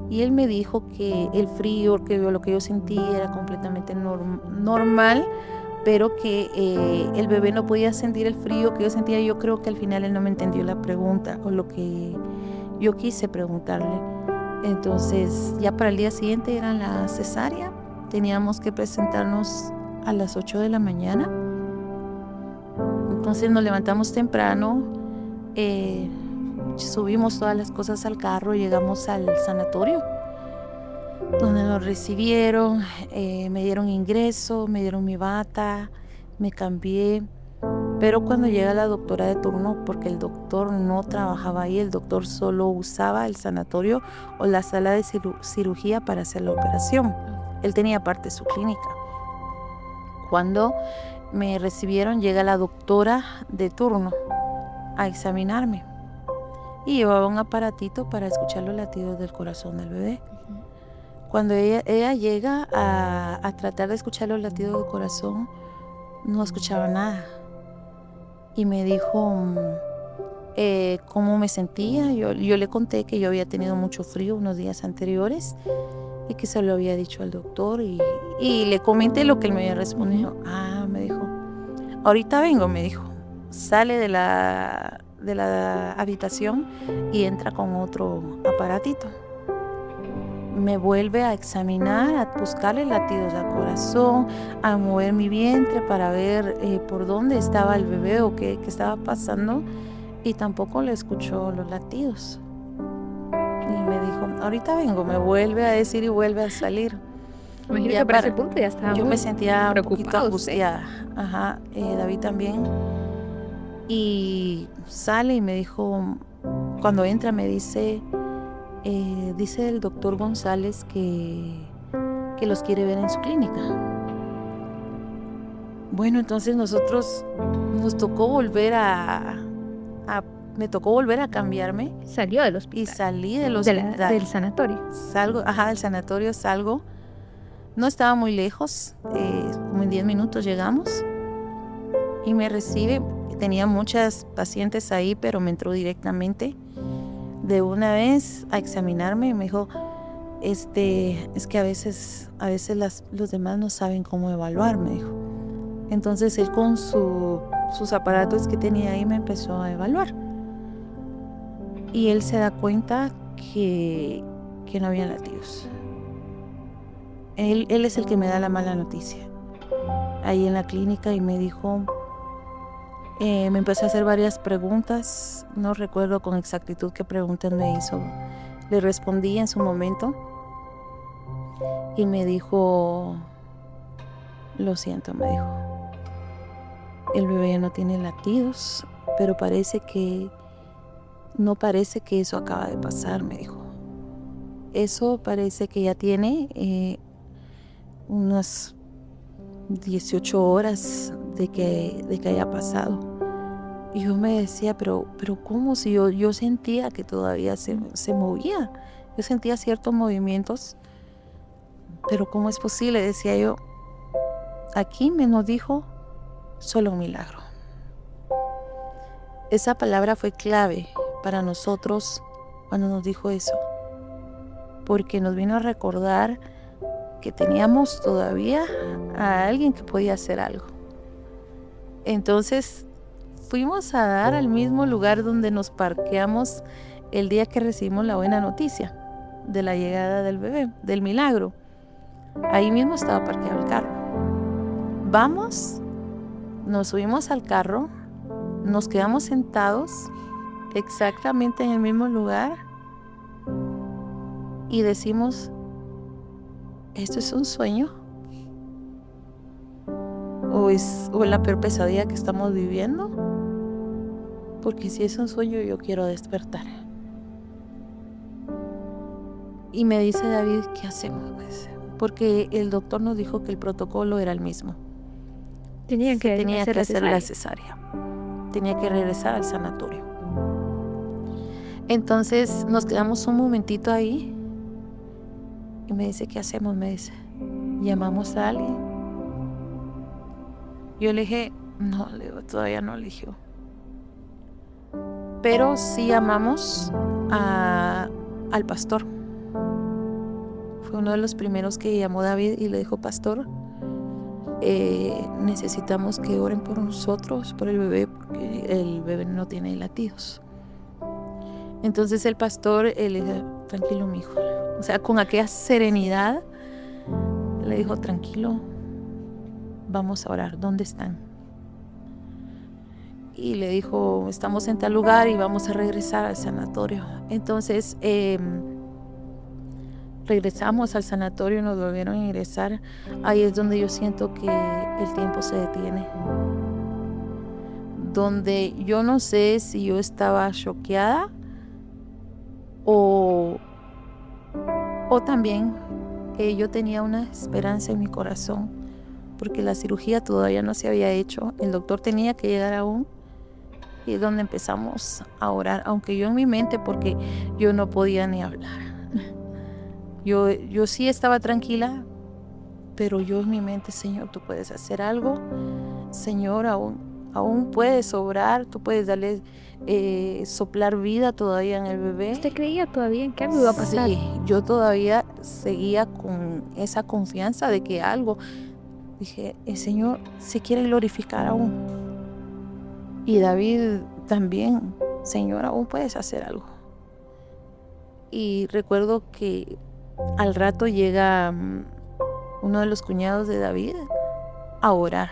[SPEAKER 1] Y él me dijo que el frío, que lo que yo sentí era completamente normal, pero que el bebé no podía sentir el frío que yo sentía. Yo creo que al final él no me entendió la pregunta o lo que yo quise preguntarle. Entonces ya para el día siguiente era la cesárea. Teníamos que presentarnos a las 8 de la mañana. Entonces nos levantamos temprano, subimos todas las cosas al carro, llegamos al sanatorio donde nos recibieron, me dieron ingreso, me dieron mi bata, me cambié. Pero cuando llega la doctora de turno, porque el doctor no trabajaba ahí, el doctor solo usaba el sanatorio o la sala de cirugía para hacer la operación. Él tenía aparte su clínica. Cuando me recibieron, llega la doctora de turno a examinarme y llevaba un aparatito para escuchar los latidos del corazón del bebé. Cuando ella llega a tratar de escuchar los latidos del corazón, no escuchaba nada. Y me dijo cómo me sentía. Yo le conté que yo había tenido mucho frío unos días anteriores y que se lo había dicho al doctor y le comenté lo que él me había respondido. Me dijo, ahorita vengo, me dijo. Sale de la habitación y entra con otro aparatito. Me vuelve a examinar, a buscarle latidos al corazón, a mover mi vientre para ver por dónde estaba el bebé o qué estaba pasando, y tampoco le escuchó los latidos. Y me dijo, ahorita vengo, me vuelve a decir y vuelve a salir.
[SPEAKER 2] Me imagino que para ese punto ya estaba
[SPEAKER 1] yo me sentía un poquito angustiada. David también. Y sale y me dijo, cuando entra me dice el doctor González que los quiere ver en su clínica. Bueno, entonces nosotros nos tocó volver me tocó volver a cambibiarme.
[SPEAKER 2] Salió del hospital.
[SPEAKER 1] Y salí del hospital.
[SPEAKER 2] Del sanatorio.
[SPEAKER 1] Del sanatorio salgo. No estaba muy lejos, como en 10 minutos llegamos. Y me recibe, tenía muchas pacientes ahí, pero me entró directamente de una vez a examinarme y me dijo, es que a veces los demás no saben cómo evaluar, me dijo. Entonces él con sus aparatos que tenía ahí me empezó a evaluar. Y él se da cuenta que no había latidos. Él es el que me da la mala noticia ahí en la clínica y me dijo, me empezó a hacer varias preguntas, no recuerdo con exactitud qué preguntas me hizo. Le respondí en su momento y me dijo, lo siento, me dijo, el bebé ya no tiene latidos, pero no parece que eso acaba de pasar, me dijo. Eso parece que ya tiene unas 18 horas de que haya pasado. Y yo me decía, pero ¿cómo? Si yo sentía que todavía se movía. Yo sentía ciertos movimientos. Pero ¿cómo es posible? Decía yo, aquí me nos dijo solo un milagro. Esa palabra fue clave para nosotros cuando nos dijo eso. Porque nos vino a recordar que teníamos todavía a alguien que podía hacer algo. Entonces fuimos a dar al mismo lugar donde nos parqueamos el día que recibimos la buena noticia de la llegada del bebé, del milagro. Ahí mismo estaba parqueado el carro. Vamos, nos subimos al carro, nos quedamos sentados exactamente en el mismo lugar y decimos, ¿esto es un sueño? ¿O es la peor pesadilla que estamos viviendo? Porque si es un sueño, yo quiero despertar. Y me dice David, ¿qué hacemos? Pues, porque el doctor nos dijo que el protocolo era el mismo.
[SPEAKER 2] Tenía que
[SPEAKER 1] hacer la cesárea. Tenía que regresar al sanatorio. Entonces nos quedamos un momentito ahí. Y me dice, ¿qué hacemos? Me dice, ¿llamamos a alguien? Yo le dije, no, le digo, todavía no eligió. Pero sí llamamos al pastor. Fue uno de los primeros que llamó David y le dijo, pastor, necesitamos que oren por nosotros, por el bebé, porque el bebé no tiene latidos. Entonces el pastor le dijo, tranquilo, mijo. O sea, con aquella serenidad le dijo, tranquilo, vamos a orar, ¿dónde están? Y le dijo, estamos en tal lugar y vamos a regresar al sanatorio. Entonces regresamos al sanatorio, nos volvieron a ingresar. Ahí es donde yo siento que el tiempo se detiene. Donde yo no sé si yo estaba choqueada o también yo tenía una esperanza en mi corazón, porque la cirugía todavía no se había hecho, el doctor tenía que llegar aún, y es donde empezamos a orar, aunque yo en mi mente, porque yo no podía ni hablar. Yo sí estaba tranquila, pero yo en mi mente, Señor, tú puedes hacer algo, Señor, aún puedes obrar, tú puedes darle soplar vida todavía en el bebé.
[SPEAKER 2] ¿Usted creía todavía en que algo iba a pasar?
[SPEAKER 1] Sí, yo todavía seguía con esa confianza de que algo. Dije, el Señor se quiere glorificar aún. Y David también, Señor, aún puedes hacer algo. Y recuerdo que al rato llega uno de los cuñados de David a orar.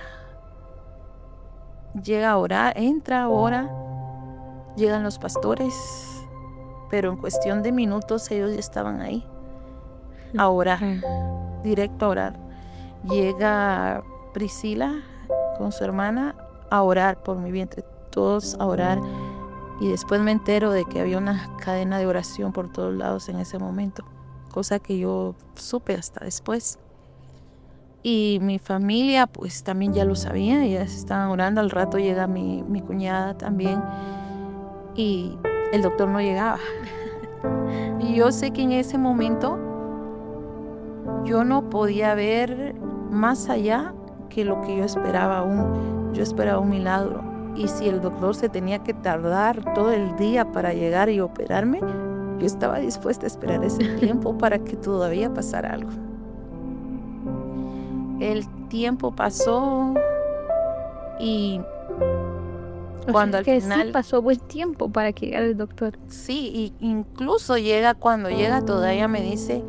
[SPEAKER 1] Llega a orar, entra, ora, llegan los pastores, pero en cuestión de minutos ellos ya estaban ahí a orar, directo a orar. Llega Priscila con su hermana a orar por mi vientre, todos a orar, y después me entero de que había una cadena de oración por todos lados en ese momento, cosa que yo supe hasta después. Y mi familia pues también ya lo sabía, ellas estaban orando. Al rato llega mi cuñada también y el doctor no llegaba. Y yo sé que en ese momento yo no podía ver más allá que lo que yo esperaba aún. Yo esperaba un milagro, y si el doctor se tenía que tardar todo el día para llegar y operarme, yo estaba dispuesta a esperar ese tiempo para que todavía pasara algo. El tiempo pasó, Y
[SPEAKER 2] O
[SPEAKER 1] cuando
[SPEAKER 2] sea
[SPEAKER 1] al
[SPEAKER 2] que
[SPEAKER 1] final...
[SPEAKER 2] sí pasó buen tiempo para que llegara el doctor.
[SPEAKER 1] Sí, y incluso cuando llega todavía me dice,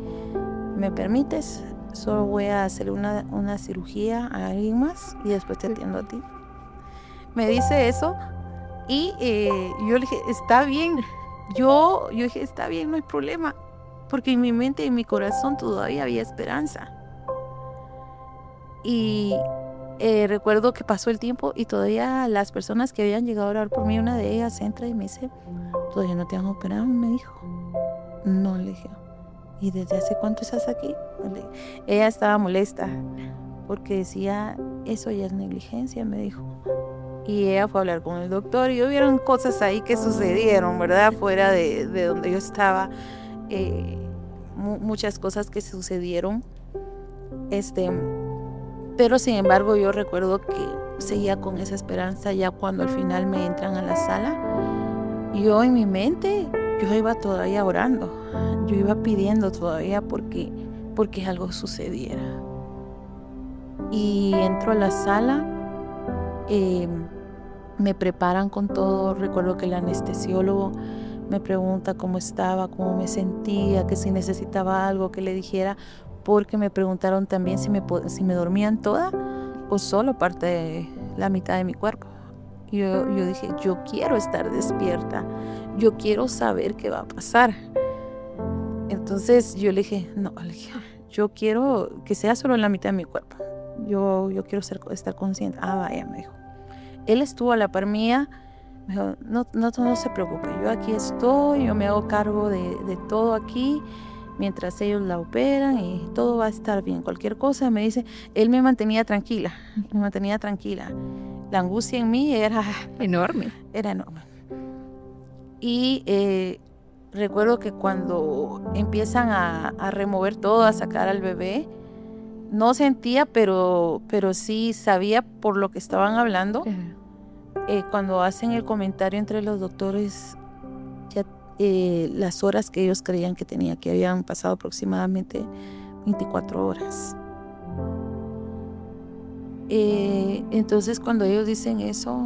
[SPEAKER 1] ¿me permites? Solo voy a hacer una cirugía a alguien más y después te atiendo a ti. Me dice eso y yo le dije, está bien. Yo dije, está bien, no hay problema. Porque en mi mente y en mi corazón todavía había esperanza. Y recuerdo que pasó el tiempo y todavía las personas que habían llegado a orar por mí, una de ellas entra y me dice, ¿todavía no te han operado? Me dijo. No, le dije. ¿Y desde hace cuánto estás aquí? Ella estaba molesta porque decía, eso ya es negligencia, me dijo. Y ella fue a hablar con el doctor y hubieron cosas ahí que sucedieron, ¿verdad? Fuera de donde yo estaba. Muchas cosas que sucedieron. Pero sin embargo yo recuerdo que seguía con esa esperanza ya cuando al final me entran a la sala. Yo en mi mente, yo iba todavía orando. Yo iba pidiendo todavía porque algo sucediera. Y entro a la sala, me preparan con todo. Recuerdo que el anestesiólogo me pregunta cómo estaba, cómo me sentía, que si necesitaba algo que le dijera, porque me preguntaron también si me dormían toda o solo parte de la mitad de mi cuerpo. Yo dije, yo quiero estar despierta, yo quiero saber qué va a pasar. Entonces yo le dije, no, yo quiero que sea solo la mitad de mi cuerpo. Yo quiero estar consciente. Ah, vaya, me dijo. Él estuvo a la par mía. Me dijo, no se preocupe, yo aquí estoy, yo me hago cargo de todo aquí, mientras ellos la operan y todo va a estar bien. Cualquier cosa, me dice, él me mantenía tranquila. La angustia en mí era
[SPEAKER 2] enorme.
[SPEAKER 1] Y recuerdo que cuando empiezan a remover todo, a sacar al bebé, no sentía, pero sí sabía por lo que estaban hablando. Cuando hacen el comentario entre los doctores, ya las horas que ellos creían que habían pasado aproximadamente 24 horas. Entonces cuando ellos dicen eso,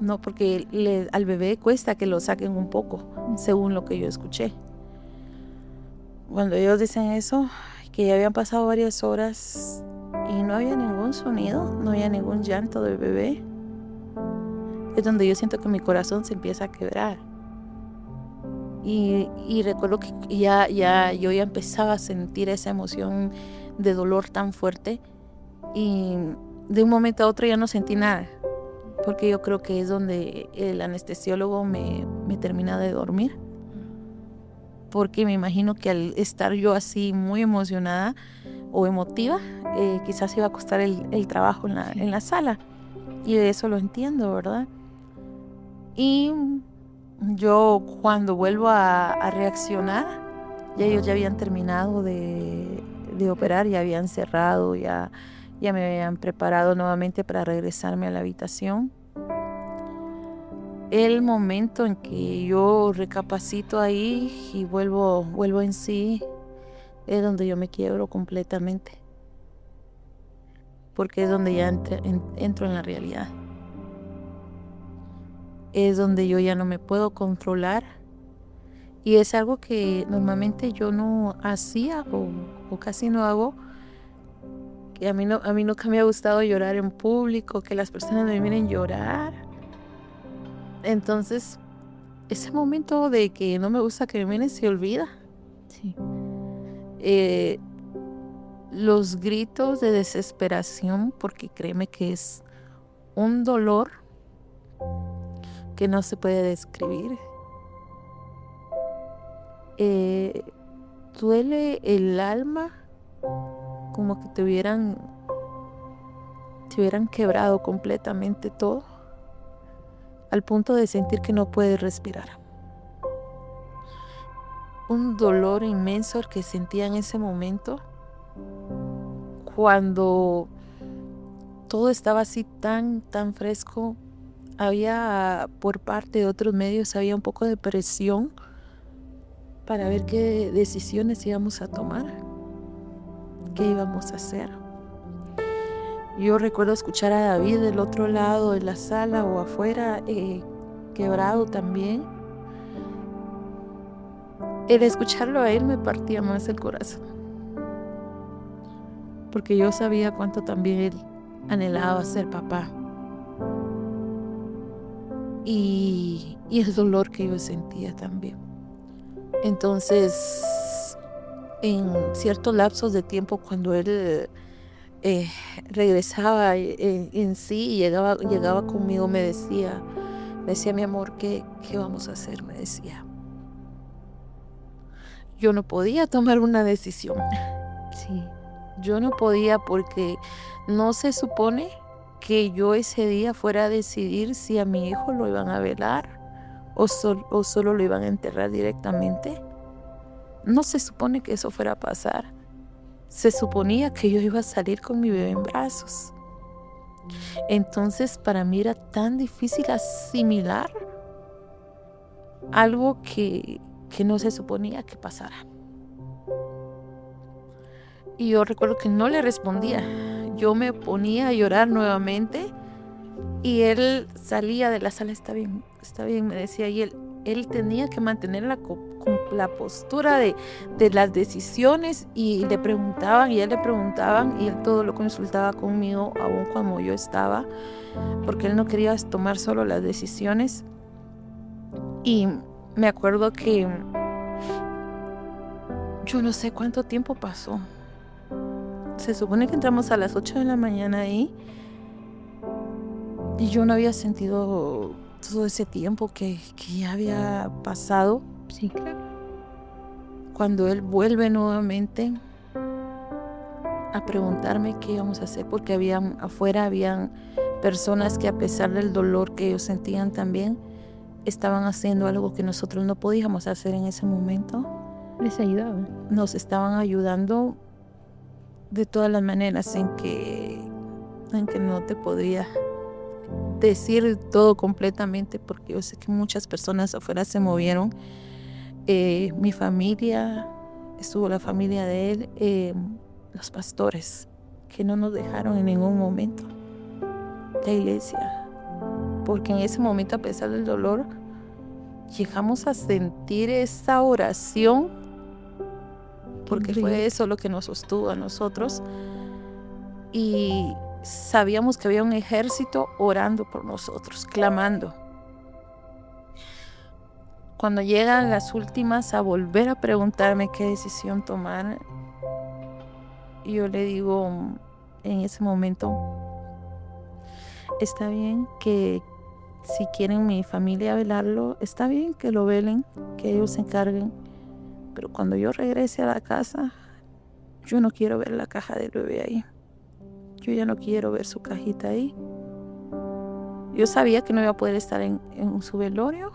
[SPEAKER 1] no, porque al bebé cuesta que lo saquen un poco, según lo que yo escuché. Cuando ellos dicen eso, que ya habían pasado varias horas y no había ningún sonido, no había ningún llanto del bebé, es donde yo siento que mi corazón se empieza a quebrar. Y recuerdo que yo ya empezaba a sentir esa emoción de dolor tan fuerte y de un momento a otro ya no sentí nada, porque yo creo que es donde el anestesiólogo me termina de dormir, porque me imagino que al estar yo así muy emocionada o emotiva, quizás iba a costar el trabajo en la sala, y de eso lo entiendo, ¿verdad? Y yo cuando vuelvo a reaccionar, ya ellos ya habían terminado de operar, ya habían cerrado, ya me habían preparado nuevamente para regresarme a la habitación. El momento en que yo recapacito ahí y vuelvo en sí, es donde yo me quiebro completamente, porque es donde ya entro en la realidad. Es donde yo ya no me puedo controlar y es algo que normalmente yo no hacía o casi no hago, que a mí nunca me ha gustado llorar en público, que las personas me miren llorar. Entonces ese momento de que no me gusta que me miren se olvida.
[SPEAKER 2] Sí.
[SPEAKER 1] Los gritos de desesperación, porque créeme que es un dolor que no se puede describir. Duele el alma como que te hubieran quebrado completamente todo, al punto de sentir que no puedes respirar. Un dolor inmenso el que sentía en ese momento, cuando todo estaba así tan fresco. Había por parte de otros medios, había un poco de presión para ver qué decisiones íbamos a tomar, qué íbamos a hacer. Yo recuerdo escuchar a David del otro lado de la sala o afuera, quebrado también. El escucharlo a él me partía más el corazón, porque yo sabía cuánto también él anhelaba ser papá. Y el dolor que yo sentía también. Entonces, en ciertos lapsos de tiempo, cuando él regresaba en sí y llegaba conmigo, me decía, mi amor, ¿qué vamos a hacer? Me decía. Yo no podía tomar una decisión.
[SPEAKER 2] Sí.
[SPEAKER 1] Yo no podía, porque no se supone que yo ese día fuera a decidir si a mi hijo lo iban a velar o solo lo iban a enterrar directamente. No se supone que eso fuera a pasar. Se suponía que yo iba a salir con mi bebé en brazos. Entonces, para mí era tan difícil asimilar algo que no se suponía que pasara. Y yo recuerdo que no le respondía. Yo me ponía a llorar nuevamente y él salía de la sala. Está bien, me decía. Y él tenía que mantener la postura de las decisiones, y le preguntaban y él todo lo consultaba conmigo, aún cuando yo estaba, porque él no quería tomar solo las decisiones. Y me acuerdo que yo no sé cuánto tiempo pasó. Se supone que entramos a las 8 de la mañana ahí, y yo no había sentido todo ese tiempo que ya había pasado.
[SPEAKER 2] Sí, claro.
[SPEAKER 1] Cuando él vuelve nuevamente a preguntarme qué íbamos a hacer, porque afuera habían personas que, a pesar del dolor que ellos sentían también, estaban haciendo algo que nosotros no podíamos hacer en ese momento.
[SPEAKER 2] Les ayudaban.
[SPEAKER 1] Nos estaban ayudando de todas las maneras en que no te podría decir todo completamente, porque yo sé que muchas personas afuera se movieron. Mi familia, estuvo la familia de él, los pastores, que no nos dejaron en ningún momento, la iglesia, porque en ese momento, a pesar del dolor, llegamos a sentir esa oración, porque fue eso lo que nos sostuvo a nosotros, y sabíamos que había un ejército orando por nosotros, clamando. Cuando llegan las últimas a volver a preguntarme qué decisión tomar, yo le digo en ese momento, está bien que si quieren mi familia velarlo, está bien que lo velen, que ellos se encarguen, pero cuando yo regrese a la casa, yo no quiero ver la caja del bebé ahí. Yo ya no quiero ver su cajita ahí. Yo sabía que no iba a poder estar en su velorio.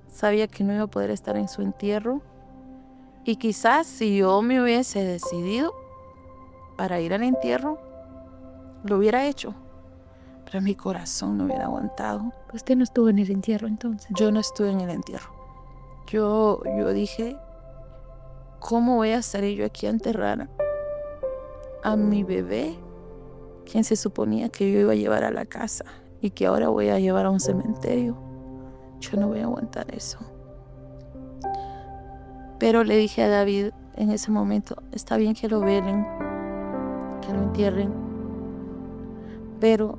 [SPEAKER 1] Sabía que no iba a poder estar en su entierro. Y quizás si yo me hubiese decidido para ir al entierro, lo hubiera hecho. Pero mi corazón no hubiera aguantado.
[SPEAKER 2] ¿Usted no estuvo en el entierro entonces?
[SPEAKER 1] Yo no estuve en el entierro. Yo dije, ¿cómo voy a salir yo aquí a enterrar a mi bebé, quien se suponía que yo iba a llevar a la casa y que ahora voy a llevar a un cementerio? Yo no voy a aguantar eso. Pero le dije a David en ese momento, está bien que lo velen, que lo entierren, pero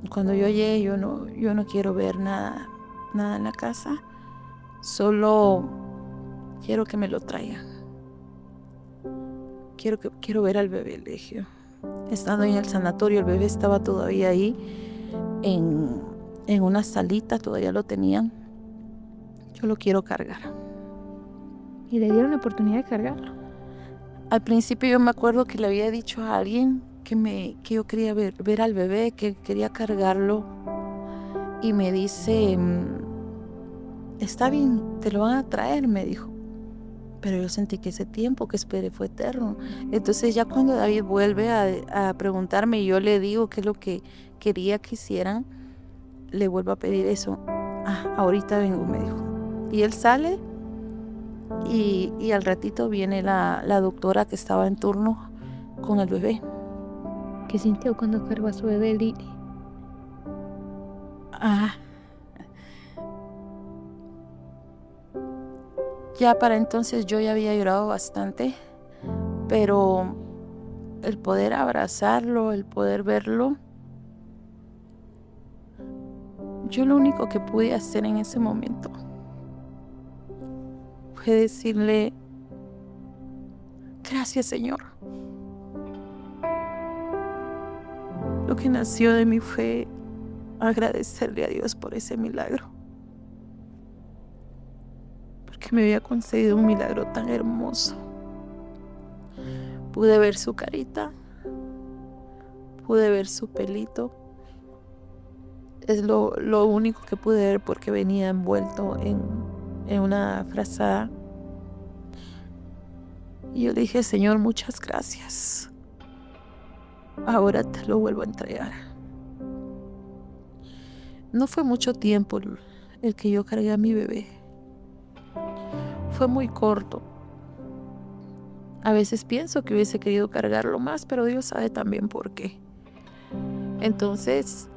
[SPEAKER 1] cuando yo llegue yo no quiero ver nada en la casa, solo quiero que me lo traigan. Quiero ver al bebé, le dije. Estando en el sanatorio, el bebé estaba todavía ahí en una salita, todavía lo tenían. Yo lo quiero cargar.
[SPEAKER 2] ¿Y le dieron la oportunidad de cargarlo?
[SPEAKER 1] Al principio yo me acuerdo que le había dicho a alguien que yo quería ver al bebé, que quería cargarlo, y me dice, está bien, te lo van a traer, me dijo. Pero yo sentí que ese tiempo que esperé fue eterno. Entonces ya cuando David vuelve a preguntarme y yo le digo qué es lo que quería que hicieran, le vuelvo a pedir eso. Ahorita vengo, me dijo. Y él sale y al ratito viene la doctora que estaba en turno con el bebé.
[SPEAKER 2] ¿Qué sintió cuando cargó a su bebé Lily?
[SPEAKER 1] Ah, ya para entonces yo ya había llorado bastante, pero el poder abrazarlo, el poder verlo, yo lo único que pude hacer en ese momento fue decirle, gracias, Señor. Lo que nació de mí fue agradecerle a Dios por ese milagro, porque me había concedido un milagro tan hermoso. Pude ver su carita, pude ver su pelito. Es lo único que pude ver porque venía envuelto en una frazada. Y yo le dije, Señor, muchas gracias. Ahora te lo vuelvo a entregar. No fue mucho tiempo el que yo cargué a mi bebé. Fue muy corto. A veces pienso que hubiese querido cargarlo más, pero Dios sabe también por qué. Entonces,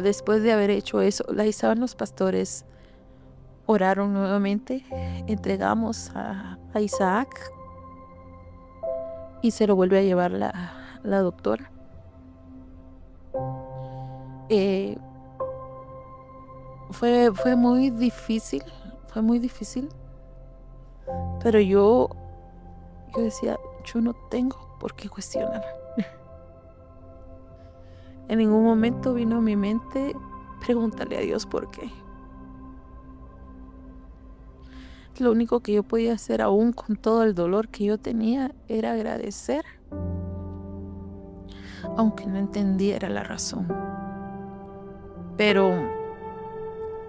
[SPEAKER 1] después de haber hecho eso, la estaban los pastores, oraron nuevamente, entregamos a Isaac y se lo vuelve a llevar la doctora. Fue muy difícil, pero yo decía, yo no tengo por qué cuestionar. En ningún momento vino a mi mente, pregúntale a Dios por qué. Lo único que yo podía hacer, aún con todo el dolor que yo tenía, era agradecer, aunque no entendiera la razón. Pero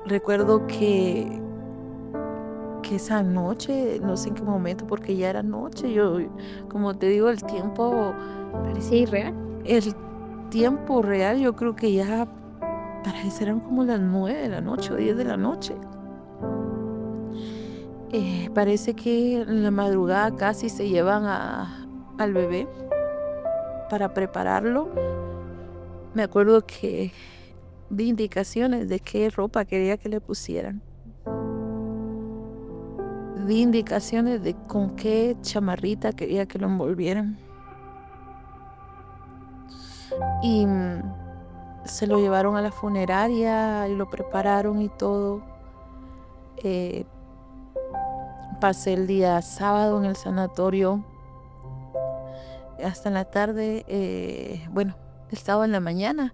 [SPEAKER 1] recuerdo que esa noche, no sé en qué momento, porque ya era noche, yo, como te digo, el tiempo
[SPEAKER 2] parecía irreal.
[SPEAKER 1] El tiempo real, yo creo que ya para eso eran como las 9 de la noche o 10 de la noche. Parece que en la madrugada casi se llevan al bebé para prepararlo. Me acuerdo que di indicaciones de qué ropa quería que le pusieran. Di indicaciones de con qué chamarrita quería que lo envolvieran. Y se lo llevaron a la funeraria y lo prepararon y todo. Pasé el día sábado en el sanatorio hasta en la tarde, el sábado en la mañana.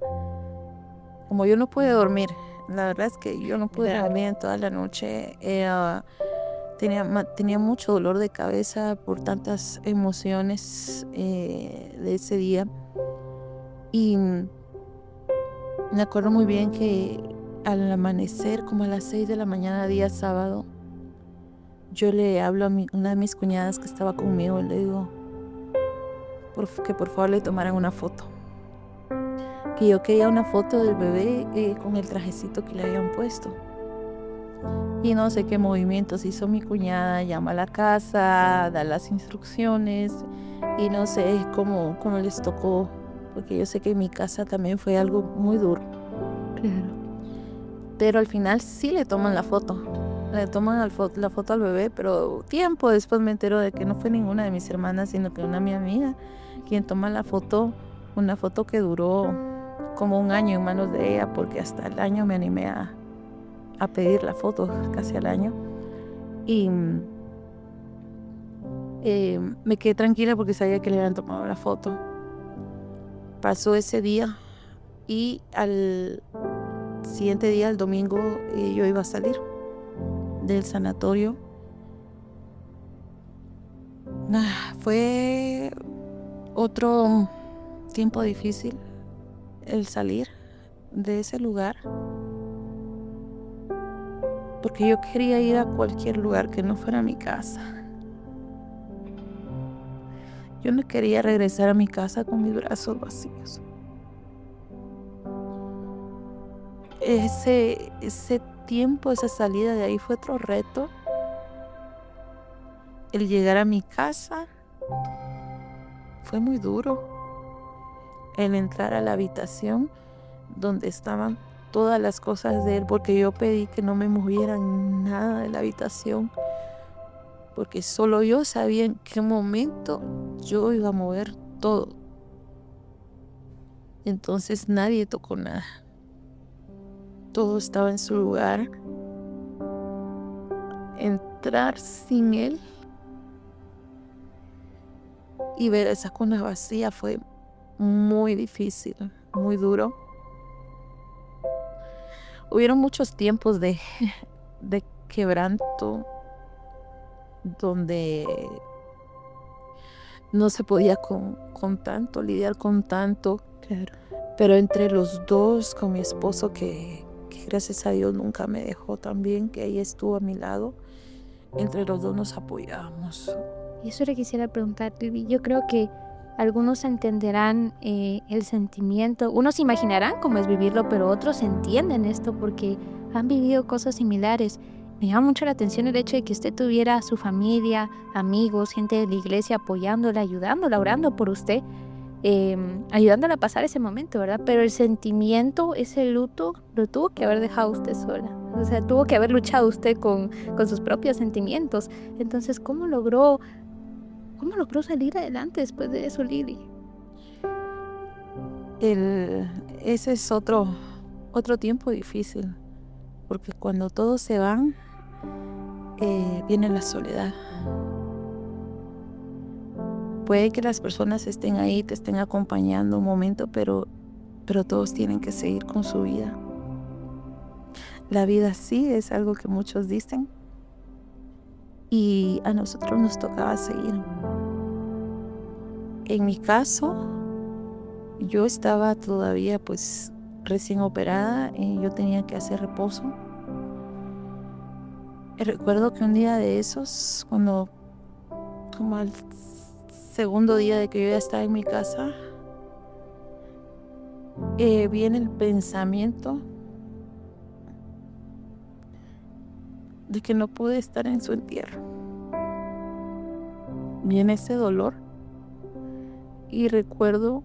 [SPEAKER 1] Como yo no pude dormir, la verdad es que yo no pude dormir en toda la noche. Tenía mucho dolor de cabeza por tantas emociones de ese día. Y me acuerdo muy bien que al amanecer, como a las 6 de la mañana, día sábado, yo le hablo a una de mis cuñadas que estaba conmigo y le digo que por favor le tomaran una foto. Que yo quería una foto del bebé con el trajecito que le habían puesto. Y no sé qué movimientos hizo mi cuñada, llama a la casa, da las instrucciones y no sé cómo les tocó, porque yo sé que en mi casa también fue algo muy duro.
[SPEAKER 2] Claro.
[SPEAKER 1] Pero al final sí le toman la foto. Le toman la foto al bebé, pero tiempo después me entero de que no fue ninguna de mis hermanas, sino que una mi amiga quien toma la foto, una foto que duró como un año en manos de ella, porque hasta el año me animé a pedir la foto, casi al año. Y me quedé tranquila porque sabía que le habían tomado la foto. Pasó ese día y al siguiente día, el domingo, yo iba a salir del sanatorio. Fue otro tiempo difícil el salir de ese lugar, porque yo quería ir a cualquier lugar que no fuera mi casa. Yo no quería regresar a mi casa con mis brazos vacíos. Ese tiempo, esa salida de ahí fue otro reto. El llegar a mi casa fue muy duro el entrar a la habitación donde estaban todas las cosas de él, porque yo pedí que no me movieran nada de la habitación, porque solo yo sabía en qué momento yo iba a mover todo. Entonces nadie tocó nada. Todo estaba en su lugar. Entrar sin él y ver esa cuna vacía fue muy difícil, muy duro. Hubieron muchos tiempos de quebranto donde no se podía con tanto, lidiar con tanto.
[SPEAKER 2] Claro.
[SPEAKER 1] Pero entre los dos, con mi esposo, que gracias a Dios nunca me dejó también, que ahí estuvo a mi lado, entre los dos nos apoyábamos.
[SPEAKER 2] Y eso le quisiera preguntar, Vivi. Yo creo que algunos entenderán el sentimiento, unos imaginarán cómo es vivirlo, pero otros entienden esto porque han vivido cosas similares. Me llama mucho la atención el hecho de que usted tuviera a su familia, amigos, gente de la iglesia apoyándola, ayudándola, orando por usted, ayudándola a pasar ese momento, ¿verdad? Pero el sentimiento, ese luto, lo tuvo que haber dejado usted sola. O sea, tuvo que haber luchado usted con sus propios sentimientos. Entonces, ¿cómo logró salir adelante después de eso, Lili?
[SPEAKER 1] Ese es otro tiempo difícil, porque cuando todos se van, viene la soledad. Puede que las personas estén ahí, te estén acompañando un momento, pero todos tienen que seguir con su vida. La vida sí es algo que muchos dicen, y a nosotros nos tocaba seguir. En mi caso, yo estaba todavía pues recién operada y yo tenía que hacer reposo. Y recuerdo que un día de esos, como al segundo día de que yo ya estaba en mi casa, viene el pensamiento de que no pude estar en su entierro. Viene ese dolor y recuerdo,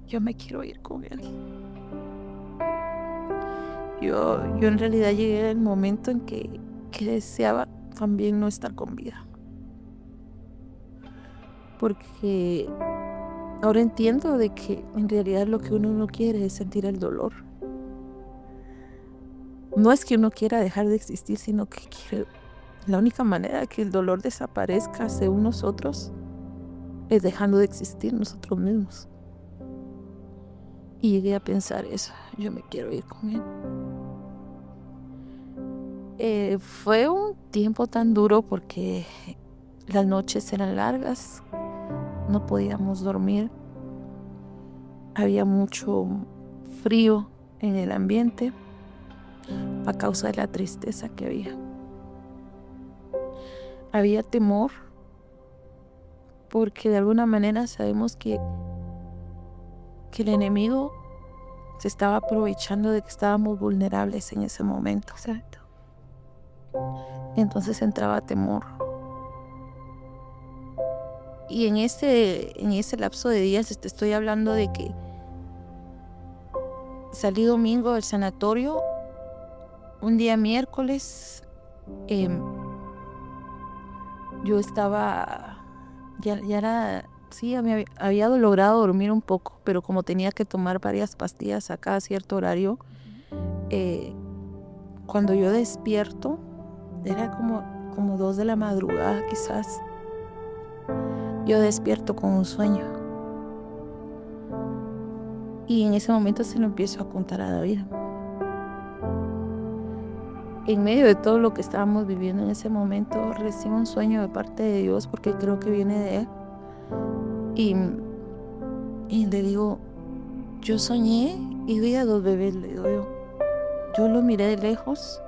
[SPEAKER 1] yo me quiero ir con él. Yo en realidad llegué al momento en que deseaba también no estar con vida. Porque ahora entiendo de que en realidad lo que uno no quiere es sentir el dolor. No es que uno quiera dejar de existir, sino que quiere. La única manera que el dolor desaparezca según nosotros es dejando de existir nosotros mismos. Y llegué a pensar eso, yo me quiero ir con él. Fue un tiempo tan duro porque las noches eran largas, no podíamos dormir, había mucho frío en el ambiente a causa de la tristeza que había. Había temor porque de alguna manera sabemos que el enemigo se estaba aprovechando de que estábamos vulnerables en ese momento.
[SPEAKER 2] Exacto.
[SPEAKER 1] Entonces entraba temor. Y en ese lapso de días te estoy hablando de que salí domingo del sanatorio, un día miércoles, yo estaba, ya era, sí, había logrado dormir un poco, pero como tenía que tomar varias pastillas a cada cierto horario, cuando yo despierto, era como 2 de la madrugada quizás, yo despierto con un sueño. Y en ese momento se lo empiezo a contar a David. En medio de todo lo que estábamos viviendo en ese momento, recibo un sueño de parte de Dios, porque creo que viene de Él. Y le digo, yo soñé y vi a 2 bebés, le digo yo. Yo lo miré de lejos,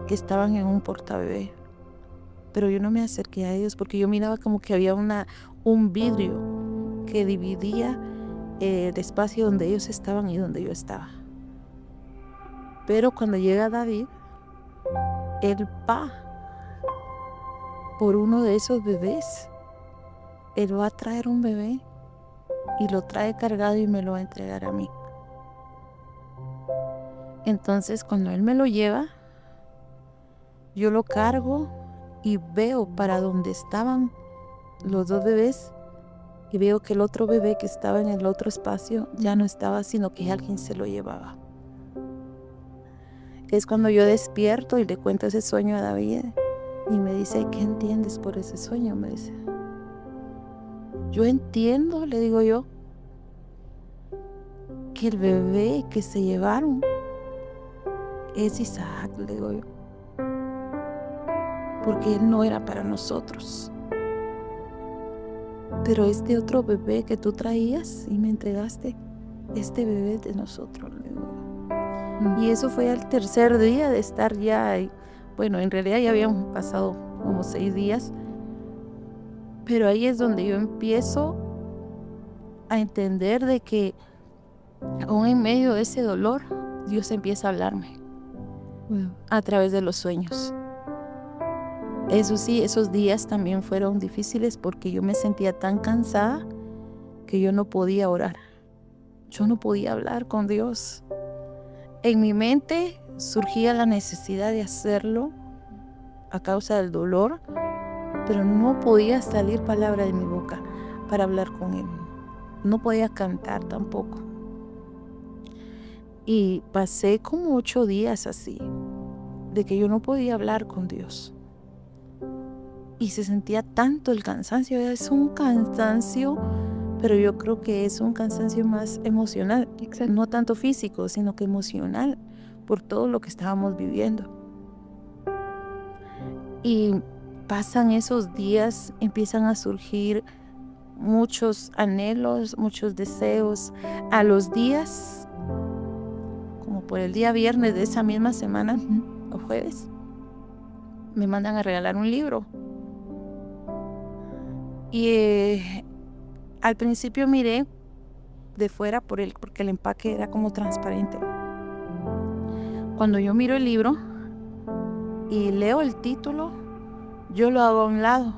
[SPEAKER 1] que estaban en un portabebé. Pero yo no me acerqué a ellos porque yo miraba como que había un vidrio que dividía el espacio donde ellos estaban y donde yo estaba. Pero cuando llega David, él va por uno de esos bebés Él va a traer un bebé y lo trae cargado y me lo va a entregar a mí. Entonces, cuando Él me lo lleva, yo lo cargo y veo para dónde estaban los dos bebés y veo que el otro bebé que estaba en el otro espacio ya no estaba, sino que alguien se lo llevaba. Es cuando yo despierto y le cuento ese sueño a David y me dice, ¿qué entiendes por ese sueño? Me dice, yo entiendo, le digo yo, que el bebé que se llevaron es Isaac, le digo yo, porque él no era para nosotros. Pero este otro bebé que tú traías y me entregaste, este bebé es de nosotros, le digo yo. Y eso fue al tercer día de estar ya, bueno, en realidad ya habían pasado como 6 días, pero ahí es donde yo empiezo a entender de que aún en medio de ese dolor, Dios empieza a hablarme a través de los sueños. Eso sí, esos días también fueron difíciles porque yo me sentía tan cansada que yo no podía orar. Yo no podía hablar con Dios. En mi mente surgía la necesidad de hacerlo a causa del dolor, pero no podía salir palabra de mi boca para hablar con Él. No podía cantar tampoco. Y pasé como 8 días así, de que yo no podía hablar con Dios. Y se sentía tanto el cansancio, es un cansancio, pero yo creo que es un cansancio más emocional, no tanto físico, sino que emocional, por todo lo que estábamos viviendo. Y pasan esos días, empiezan a surgir muchos anhelos, muchos deseos. A los días, como por el día viernes de esa misma semana, o jueves, me mandan a regalar un libro. Y al principio miré de fuera porque el empaque era como transparente. Cuando yo miro el libro y leo el título, yo lo hago a un lado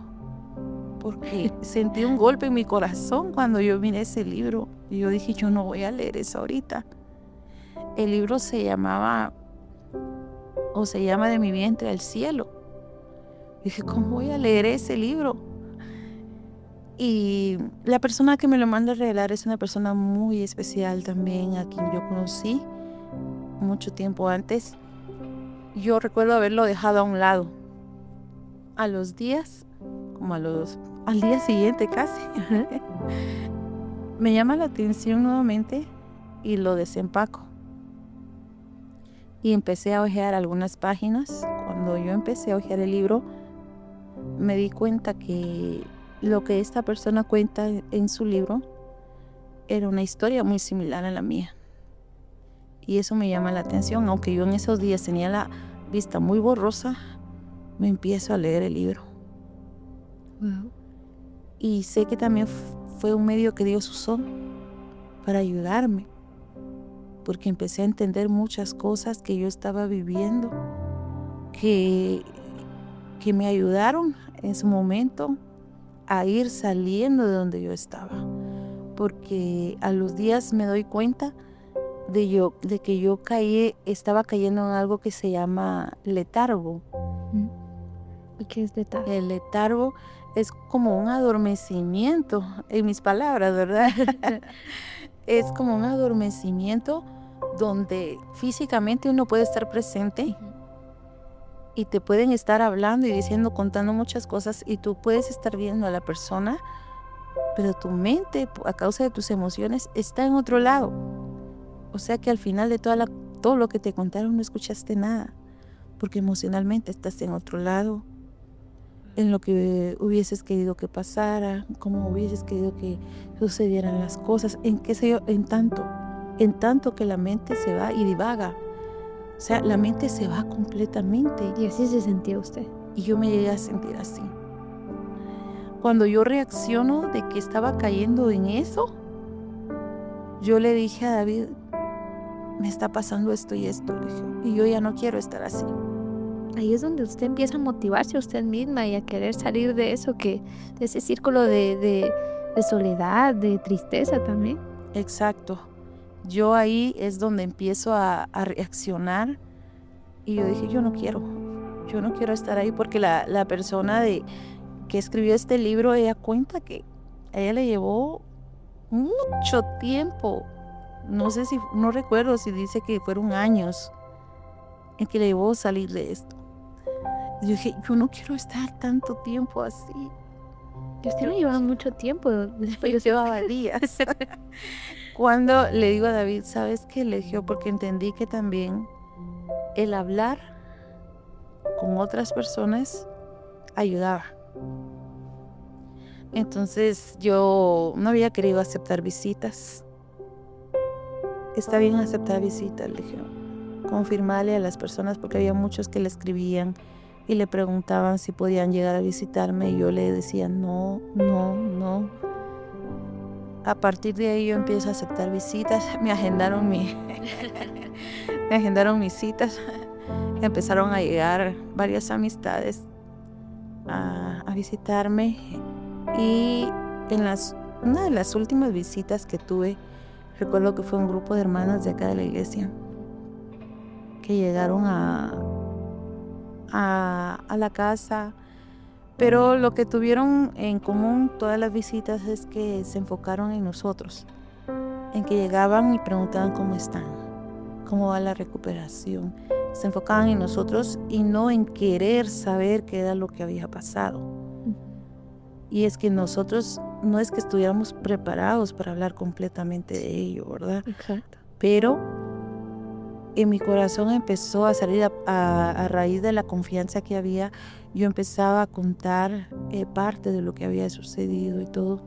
[SPEAKER 1] porque sentí un golpe en mi corazón cuando yo miré ese libro y yo dije, yo no voy a leer eso ahorita. El libro se llama De mi vientre al cielo. Dije, ¿cómo voy a leer ese libro? Y la persona que me lo manda a regalar es una persona muy especial también, a quien yo conocí mucho tiempo antes. Yo recuerdo haberlo dejado a un lado. A los días, al día siguiente casi, me llama la atención nuevamente y lo desempaco. Y empecé a hojear algunas páginas. Cuando yo empecé a hojear el libro, me di cuenta que lo que esta persona cuenta en su libro era una historia muy similar a la mía. Y eso me llama la atención, aunque yo en esos días tenía la vista muy borrosa, me empiezo a leer el libro. Wow. Y sé que también fue un medio que Dios usó para ayudarme, porque empecé a entender muchas cosas que yo estaba viviendo, que me ayudaron en su momento a ir saliendo de donde yo estaba, porque a los días me doy cuenta de que yo estaba cayendo en algo que se llama letargo.
[SPEAKER 2] ¿Y qué es letargo?
[SPEAKER 1] El letargo es como un adormecimiento, en mis palabras, ¿verdad? Es como un adormecimiento donde físicamente uno puede estar presente y te pueden estar hablando y diciendo, contando muchas cosas y tú puedes estar viendo a la persona, pero tu mente, a causa de tus emociones, está en otro lado. O sea que al final de todo lo que te contaron no escuchaste nada, porque emocionalmente estás en otro lado, en lo que hubieses querido que pasara, cómo hubieses querido que sucedieran las cosas, en tanto que la mente se va y divaga. O sea, la mente se va completamente.
[SPEAKER 2] Y así se sentía usted.
[SPEAKER 1] Y yo me llegué a sentir así. Cuando yo reacciono de que estaba cayendo en eso, yo le dije a David, me está pasando esto y esto, le dije, y yo ya no quiero estar así.
[SPEAKER 2] ahí es donde usted empieza a motivarse a usted misma y a querer salir de eso, de ese círculo de soledad, de tristeza también.
[SPEAKER 1] Exacto. Yo ahí es donde empiezo a reaccionar y yo dije, yo no quiero estar ahí porque la persona que escribió este libro, ella cuenta que a ella le llevó mucho tiempo, no recuerdo si dice que fueron años en que le llevó salir de esto. Y yo dije, yo no quiero estar tanto tiempo así.
[SPEAKER 2] Yo usted no llevaba mucho tiempo.
[SPEAKER 1] Yo llevaba días. Cuando le digo a David, ¿sabes qué? Le dije, porque entendí que también el hablar con otras personas ayudaba. Entonces yo no había querido aceptar visitas. Está bien aceptar visitas, le dije. Confirmarle a las personas, porque había muchos que le escribían y le preguntaban si podían llegar a visitarme y yo le decía no. A partir de ahí yo empiezo a aceptar visitas. Me agendaron mis citas. Empezaron a llegar varias amistades a visitarme y una de las últimas visitas que tuve, recuerdo que fue un grupo de hermanas de acá de la iglesia que llegaron a la casa, pero lo que tuvieron en común todas las visitas es que se enfocaron en nosotros, en que llegaban y preguntaban cómo están, cómo va la recuperación. Se enfocaban en nosotros y no en querer saber qué era lo que había pasado. Y es que nosotros no es que estuviéramos preparados para hablar completamente de ello, ¿verdad?
[SPEAKER 2] Exacto.
[SPEAKER 1] Pero en mi corazón empezó a salir a raíz de la confianza que había. Yo empezaba a contar parte de lo que había sucedido y todo.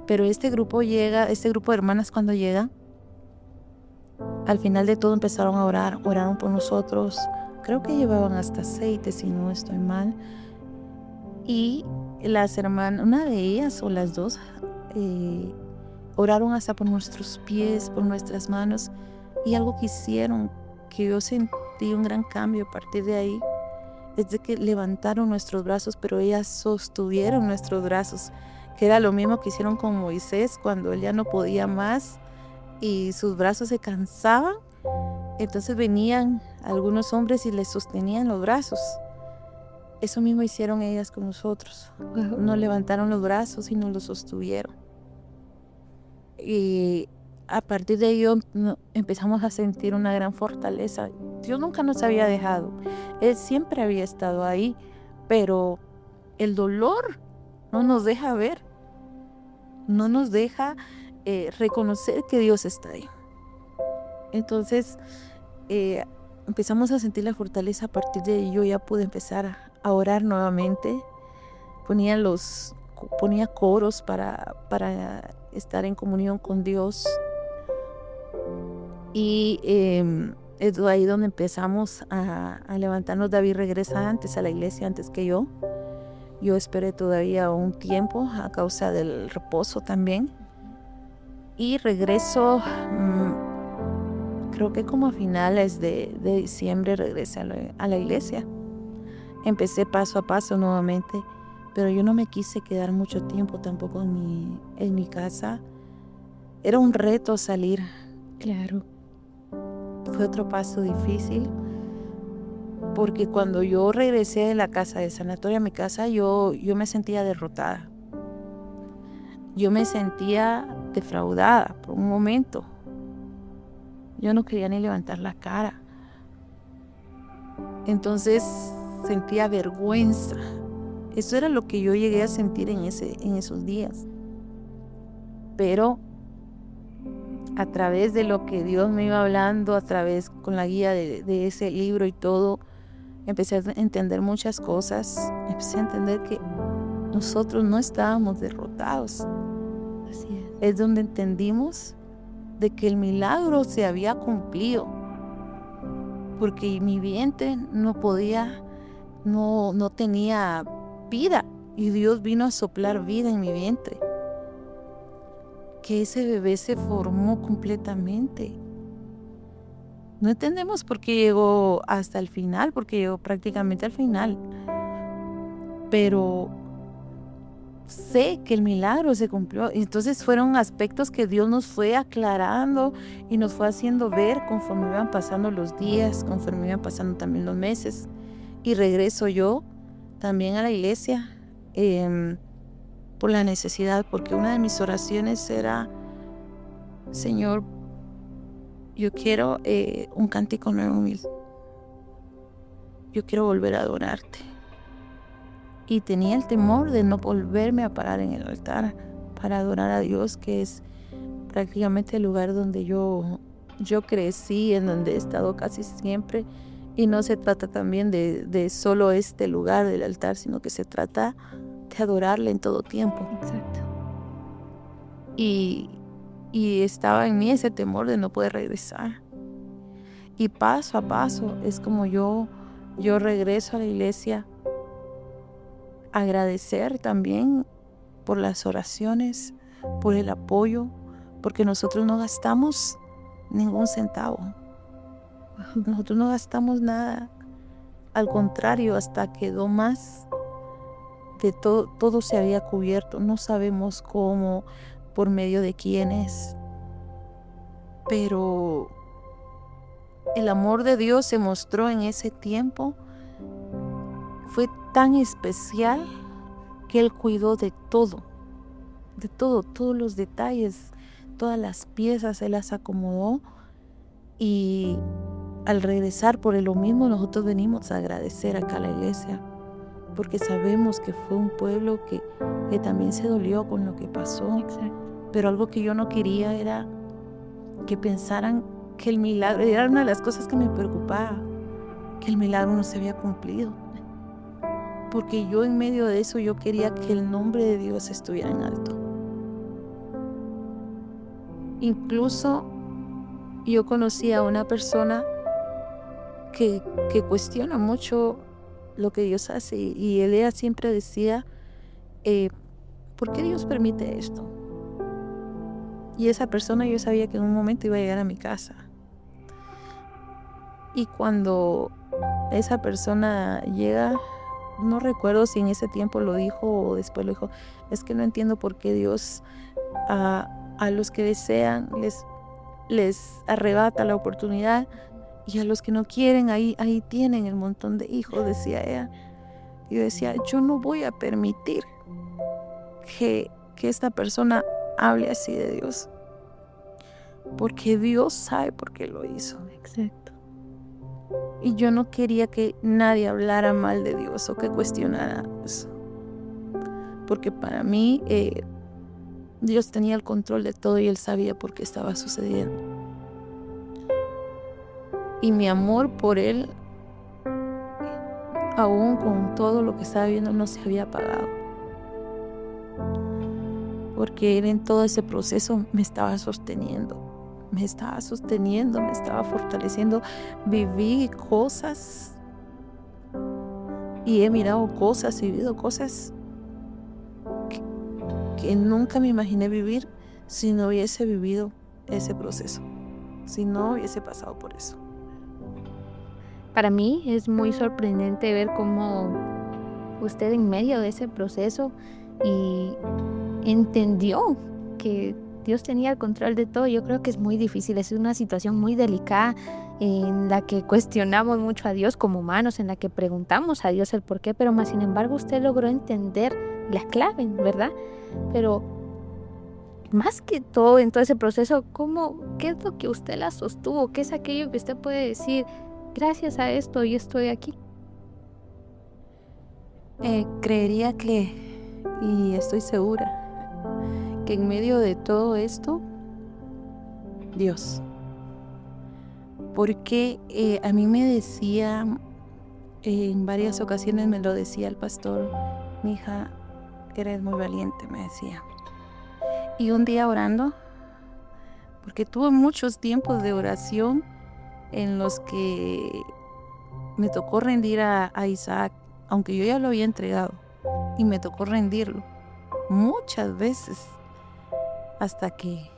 [SPEAKER 1] Pero este grupo de hermanas cuando llega, al final de todo empezaron a orar, oraron por nosotros. Creo que llevaban hasta aceite, si no estoy mal. Y las hermanas, una de ellas o las dos, oraron hasta por nuestros pies, por nuestras manos. Y algo que hicieron, que yo sentí un gran cambio a partir de ahí, es de que levantaron nuestros brazos, pero ellas sostuvieron nuestros brazos, que era lo mismo que hicieron con Moisés cuando él ya no podía más y sus brazos se cansaban. Entonces venían algunos hombres y les sostenían los brazos. Eso mismo hicieron ellas con nosotros. Nos levantaron los brazos y nos los sostuvieron. Y a partir de ello empezamos a sentir una gran fortaleza. Dios nunca nos había dejado. Él siempre había estado ahí, pero el dolor no nos deja ver. No nos deja reconocer que Dios está ahí. Entonces empezamos a sentir la fortaleza. A partir de ello ya pude empezar a orar nuevamente. Ponía coros para estar en comunión con Dios. Y es ahí donde empezamos a levantarnos. David regresa antes a la iglesia, antes que yo. Yo esperé todavía un tiempo a causa del reposo también. Y regreso, creo que como a finales de diciembre regresé a la iglesia. Empecé paso a paso nuevamente, pero yo no me quise quedar mucho tiempo tampoco en mi casa. Era un reto salir.
[SPEAKER 2] Claro.
[SPEAKER 1] Fue otro paso difícil, porque cuando yo regresé de la casa de sanatorio a mi casa, yo me sentía derrotada. Yo me sentía defraudada por un momento. Yo no quería ni levantar la cara. Entonces sentía vergüenza. Eso era lo que yo llegué a sentir en esos días. Pero a través de lo que Dios me iba hablando, con la guía de ese libro y todo, empecé a entender muchas cosas. Empecé a entender que nosotros no estábamos derrotados.
[SPEAKER 2] Así es.
[SPEAKER 1] Es donde entendimos de que el milagro se había cumplido, porque mi vientre no tenía vida, y Dios vino a soplar vida en mi vientre, que ese bebé se formó completamente. No entendemos por qué llegó hasta el final, porque llegó prácticamente al final. Pero sé que el milagro se cumplió. Entonces fueron aspectos que Dios nos fue aclarando y nos fue haciendo ver conforme iban pasando los días, conforme iban pasando también los meses. Y regreso yo también a la iglesia por la necesidad, porque una de mis oraciones era: Señor, yo quiero un cántico nuevo en mí. Yo quiero volver a adorarte. Y tenía el temor de no volverme a parar en el altar para adorar a Dios, que es prácticamente el lugar donde yo crecí, en donde he estado casi siempre. Y no se trata también de solo este lugar del altar, sino que se trata de adorarle en todo tiempo.
[SPEAKER 2] Exacto.
[SPEAKER 1] Y estaba en mí ese temor de no poder regresar. Y paso a paso es como yo regreso a la iglesia, agradecer también por las oraciones, por el apoyo, porque nosotros no gastamos ningún centavo. Nosotros no gastamos nada. Al contrario, hasta quedó más. De todo se había cubierto. No sabemos cómo, por medio de quiénes. Pero el amor de Dios se mostró en ese tiempo. Fue tan especial que Él cuidó de todo, todos los detalles, todas las piezas, Él las acomodó. Y al regresar por lo mismo, nosotros venimos a agradecer acá a la iglesia, porque sabemos que fue un pueblo que también se dolió con lo que pasó.
[SPEAKER 2] Exacto.
[SPEAKER 1] Pero algo que yo no quería era que pensaran que el milagro, era una de las cosas que me preocupaba, que el milagro no se había cumplido. Porque yo en medio de eso yo quería que el nombre de Dios estuviera en alto. Incluso yo conocí a una persona que cuestiona mucho lo que Dios hace, y ella siempre decía, ¿por qué Dios permite esto? Y esa persona yo sabía que en un momento iba a llegar a mi casa. Y cuando esa persona llega, no recuerdo si en ese tiempo lo dijo o después lo dijo, es que no entiendo por qué Dios a los que desean les arrebata la oportunidad, y a los que no quieren ahí tienen el montón de hijos, decía ella. Y yo decía, yo no voy a permitir que esta persona hable así de Dios, porque Dios sabe por qué lo hizo.
[SPEAKER 2] Exacto.
[SPEAKER 1] Y yo no quería que nadie hablara mal de Dios o que cuestionara eso. Porque para mí Dios tenía el control de todo y Él sabía por qué estaba sucediendo. Y mi amor por Él, aún con todo lo que estaba viendo, no se había apagado. Porque Él en todo ese proceso me estaba sosteniendo. Me estaba fortaleciendo. Viví cosas y he mirado cosas, he vivido cosas que nunca me imaginé vivir si no hubiese vivido ese proceso, si no hubiese pasado por eso.
[SPEAKER 2] Para mí es muy sorprendente ver cómo usted en medio de ese proceso y entendió que Dios tenía el control de todo. Yo creo que es muy difícil, es una situación muy delicada en la que cuestionamos mucho a Dios como humanos, en la que preguntamos a Dios el por qué, pero más sin embargo usted logró entender la clave, ¿verdad? Pero más que todo en todo ese proceso, ¿qué es lo que usted la sostuvo? ¿Qué es aquello que usted puede decir, gracias a esto yo estoy aquí?
[SPEAKER 1] Creería que, y estoy segura, que en medio de todo esto, Dios. Porque a mí me decía, en varias ocasiones me lo decía el pastor, mi hija, eres muy valiente, me decía. Y un día orando, porque tuve muchos tiempos de oración en los que me tocó rendir a Isaac, aunque yo ya lo había entregado, y me tocó rendirlo muchas veces hasta que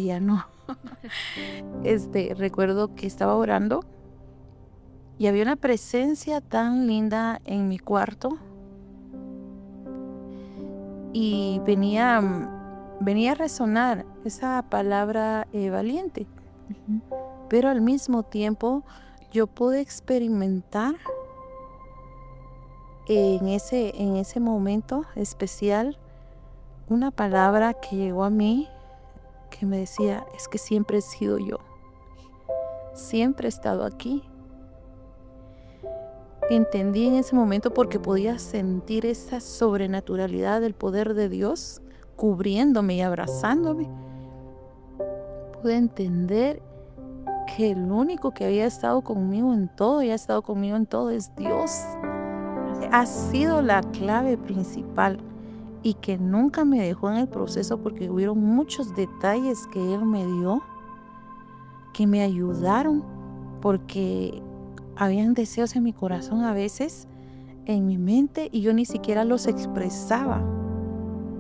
[SPEAKER 1] ya no. Recuerdo que estaba orando y había una presencia tan linda en mi cuarto y venía a resonar esa palabra valiente,
[SPEAKER 2] Ujú.
[SPEAKER 1] pero al mismo tiempo yo pude experimentar en ese momento especial una palabra que llegó a mí que me decía, es que siempre he sido yo, siempre he estado aquí. Entendí en ese momento porque podía sentir esa sobrenaturalidad del poder de Dios cubriéndome y abrazándome. Pude entender que el único que había estado conmigo en todo y ha estado conmigo en todo es Dios. Ha sido la clave principal y que nunca me dejó en el proceso porque hubieron muchos detalles que Él me dio que me ayudaron porque habían deseos en mi corazón a veces, en mi mente, y yo ni siquiera los expresaba,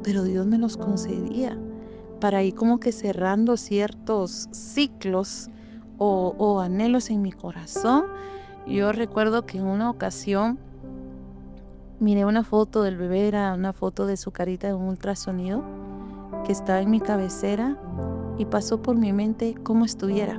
[SPEAKER 1] pero Dios me los concedía para ir como que cerrando ciertos ciclos o anhelos en mi corazón. Yo recuerdo que en una ocasión miré una foto del bebé, era una foto de su carita en un ultrasonido que estaba en mi cabecera y pasó por mi mente cómo estuviera.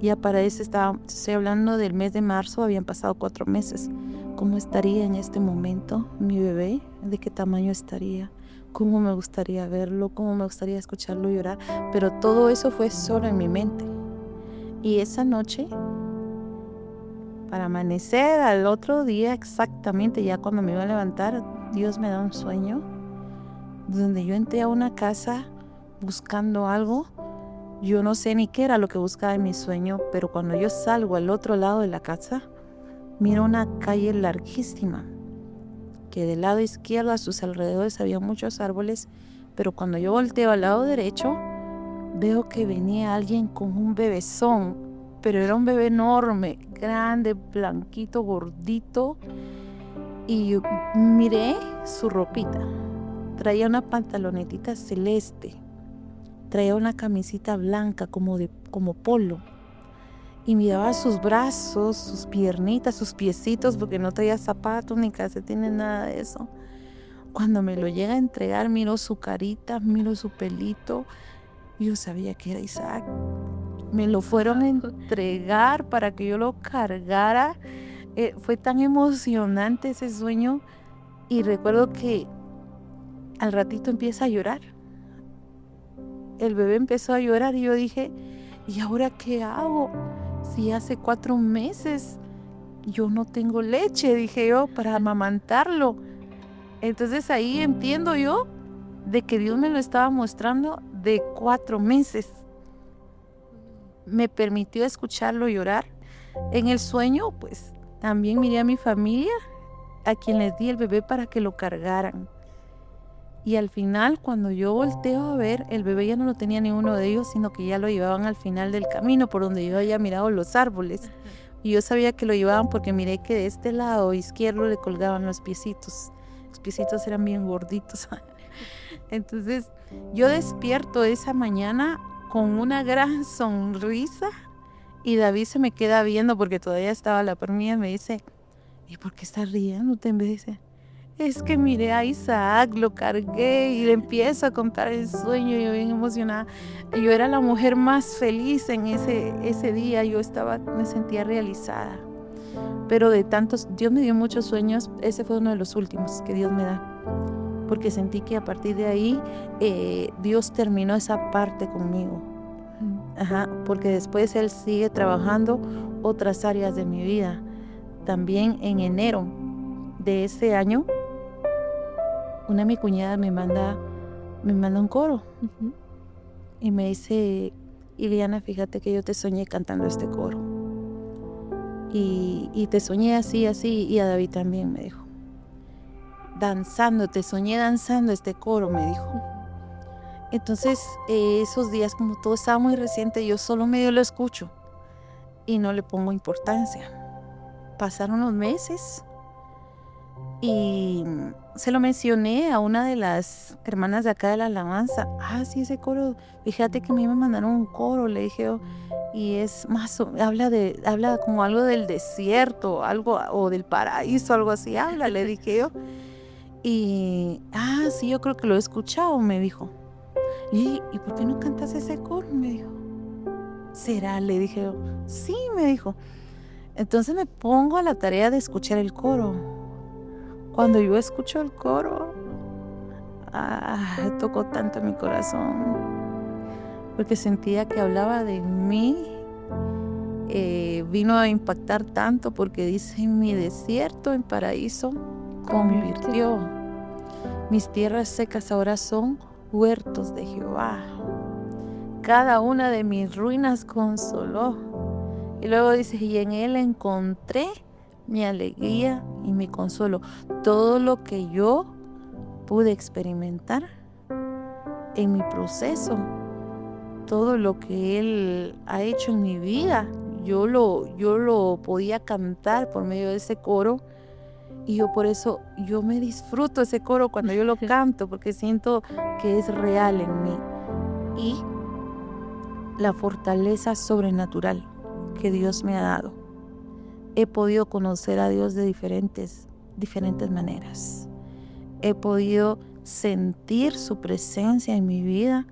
[SPEAKER 1] Ya para eso estoy hablando del mes de marzo, habían pasado 4 meses. ¿Cómo estaría en este momento mi bebé? ¿De qué tamaño estaría? ¿Cómo me gustaría verlo? ¿Cómo me gustaría escucharlo llorar? Pero todo eso fue solo en mi mente. Y esa noche, para amanecer al otro día exactamente, ya cuando me iba a levantar, Dios me da un sueño donde yo entré a una casa buscando algo. Yo no sé ni qué era lo que buscaba en mi sueño, pero cuando yo salgo al otro lado de la casa, miro una calle larguísima, que del lado izquierdo a sus alrededores había muchos árboles, pero cuando yo volteo al lado derecho, veo que venía alguien con un bebezón, pero era un bebé enorme, grande, blanquito, gordito, y miré su ropita. Traía una pantalonetita celeste. Traía una camisita blanca como polo y miraba sus brazos, sus piernitas, sus piecitos, porque no traía zapatos ni calcetines, nada de eso. Cuando me lo llega a entregar, miro su carita, miro su pelito. Yo sabía que era Isaac. Me lo fueron a entregar para que yo lo cargara. Fue tan emocionante ese sueño y recuerdo que al ratito empieza a llorar. El bebé empezó a llorar y yo dije, ¿y ahora qué hago? Si hace 4 meses yo no tengo leche, dije yo, para amamantarlo. Entonces ahí entiendo yo de que Dios me lo estaba mostrando de 4 meses. Me permitió escucharlo llorar. En el sueño, pues también miré a mi familia, a quien les di el bebé para que lo cargaran. Y al final, cuando yo volteo a ver, el bebé ya no lo tenía ninguno de ellos, sino que ya lo llevaban al final del camino, por donde yo había mirado los árboles. Y yo sabía que lo llevaban porque miré que de este lado izquierdo le colgaban los piecitos. Los piecitos eran bien gorditos. Entonces, yo despierto esa mañana con una gran sonrisa y David se me queda viendo porque todavía estaba a la par mía y me dice, ¿y por qué estás riéndote? Me dice, es que miré a Isaac, lo cargué y le empiezo a contar el sueño, yo bien emocionada. Yo era la mujer más feliz en ese día, me sentía realizada. Pero de tantos, Dios me dio muchos sueños, ese fue uno de los últimos que Dios me da. Porque sentí que a partir de ahí Dios terminó esa parte conmigo. Porque después Él sigue trabajando otras áreas de mi vida. También en enero de ese año, una de mi cuñada me manda un coro y me dice, Iliana, fíjate que yo te soñé cantando este coro y te soñé así, y a David también me dijo, te soñé danzando este coro, me dijo. Entonces esos días, como todo estaba muy reciente, yo solo medio lo escucho y no le pongo importancia. Pasaron los meses Y se lo mencioné a una de las hermanas de acá de la alabanza. Sí, ese coro, fíjate que a mí me mandaron un coro, le dije yo, y es más, habla como algo del desierto, algo, o del paraíso, algo así, habla, le dije yo. Y, sí, yo creo que lo he escuchado, me dijo. ¿Y por qué no cantas ese coro? Me dijo. ¿Será? Le dije yo. Sí, me dijo. Entonces me pongo a la tarea de escuchar el coro. Cuando yo escucho el coro, tocó tanto mi corazón, porque sentía que hablaba de mí. Vino a impactar tanto porque dice: mi desierto en paraíso convirtió. Mis tierras secas ahora son huertos de Jehová. Cada una de mis ruinas consoló. Y luego dice: y en él encontré mi alegría y mi consuelo. Todo lo que yo pude experimentar en mi proceso, todo lo que él ha hecho en mi vida, yo lo podía cantar por medio de ese coro. Y yo por eso, yo me disfruto ese coro cuando yo lo canto, porque siento que es real en mí. Y la fortaleza sobrenatural que Dios me ha dado. He podido conocer a Dios de diferentes maneras. He podido sentir su presencia en mi vida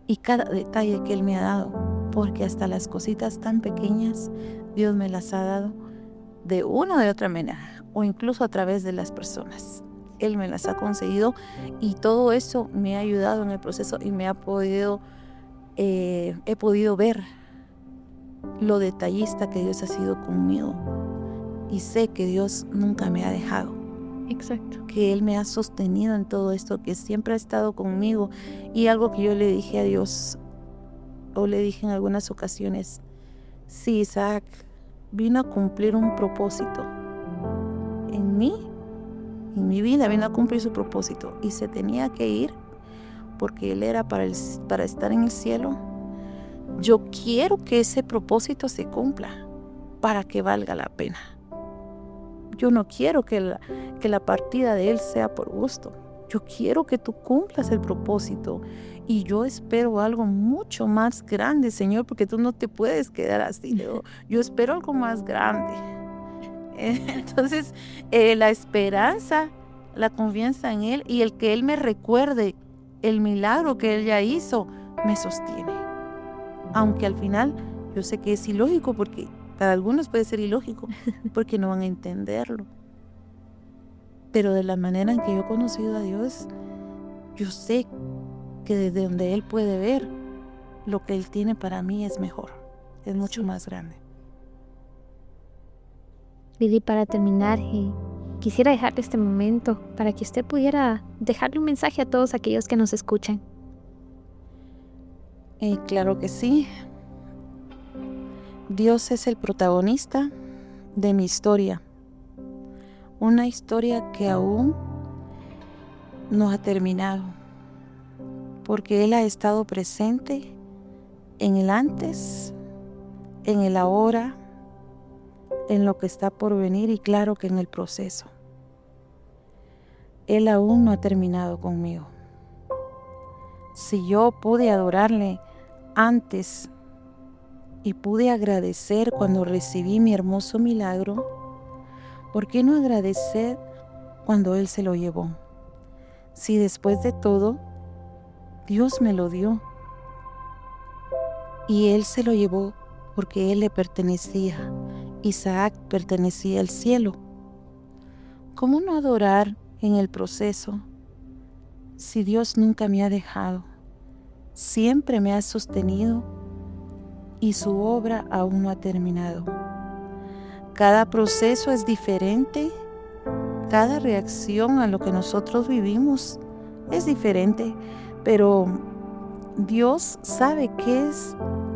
[SPEAKER 1] y cada detalle que Él me ha dado, porque hasta las cositas tan pequeñas Dios me las ha dado de una o de otra manera, o incluso a través de las personas. Él me las ha concedido, y todo eso me ha ayudado en el proceso y he podido ver lo detallista que Dios ha sido conmigo, y sé que Dios nunca me ha dejado.
[SPEAKER 2] Exacto.
[SPEAKER 1] Que Él me ha sostenido en todo esto, que siempre ha estado conmigo. Y algo que yo le dije a Dios, o le dije en algunas ocasiones: sí, Isaac vino a cumplir un propósito en mí, en mi vida, vino a cumplir su propósito, y se tenía que ir porque Él era para estar en el cielo. Yo quiero que ese propósito se cumpla para que valga la pena. Yo no quiero que la partida de Él sea por gusto. Yo quiero que tú cumplas el propósito, y yo espero algo mucho más grande, Señor, porque tú no te puedes quedar así. Yo espero algo más grande. Entonces, la esperanza, la confianza en Él y el que Él me recuerde el milagro que Él ya hizo, me sostiene. Aunque al final yo sé que es ilógico, porque para algunos puede ser ilógico, porque no van a entenderlo. Pero de la manera en que yo he conocido a Dios, yo sé que desde donde Él puede ver, lo que Él tiene para mí es mejor, es mucho más grande.
[SPEAKER 2] Lili, para terminar, quisiera dejarle este momento para que usted pudiera dejarle un mensaje a todos aquellos que nos escuchan.
[SPEAKER 1] Claro que sí. Dios es el protagonista de mi historia. Una historia que aún no ha terminado, porque Él ha estado presente en el antes, en el ahora, en lo que está por venir, y claro que en el proceso. Él aún no ha terminado conmigo. Si yo pude adorarle antes y pude agradecer cuando recibí mi hermoso milagro, ¿por qué no agradecer cuando Él se lo llevó? Si después de todo, Dios me lo dio y Él se lo llevó porque Él le pertenecía. Isaac pertenecía al cielo. ¿Cómo no adorar en el proceso si Dios nunca me ha dejado? Siempre me ha sostenido y su obra aún no ha terminado. Cada proceso es diferente, cada reacción a lo que nosotros vivimos es diferente, pero Dios sabe qué es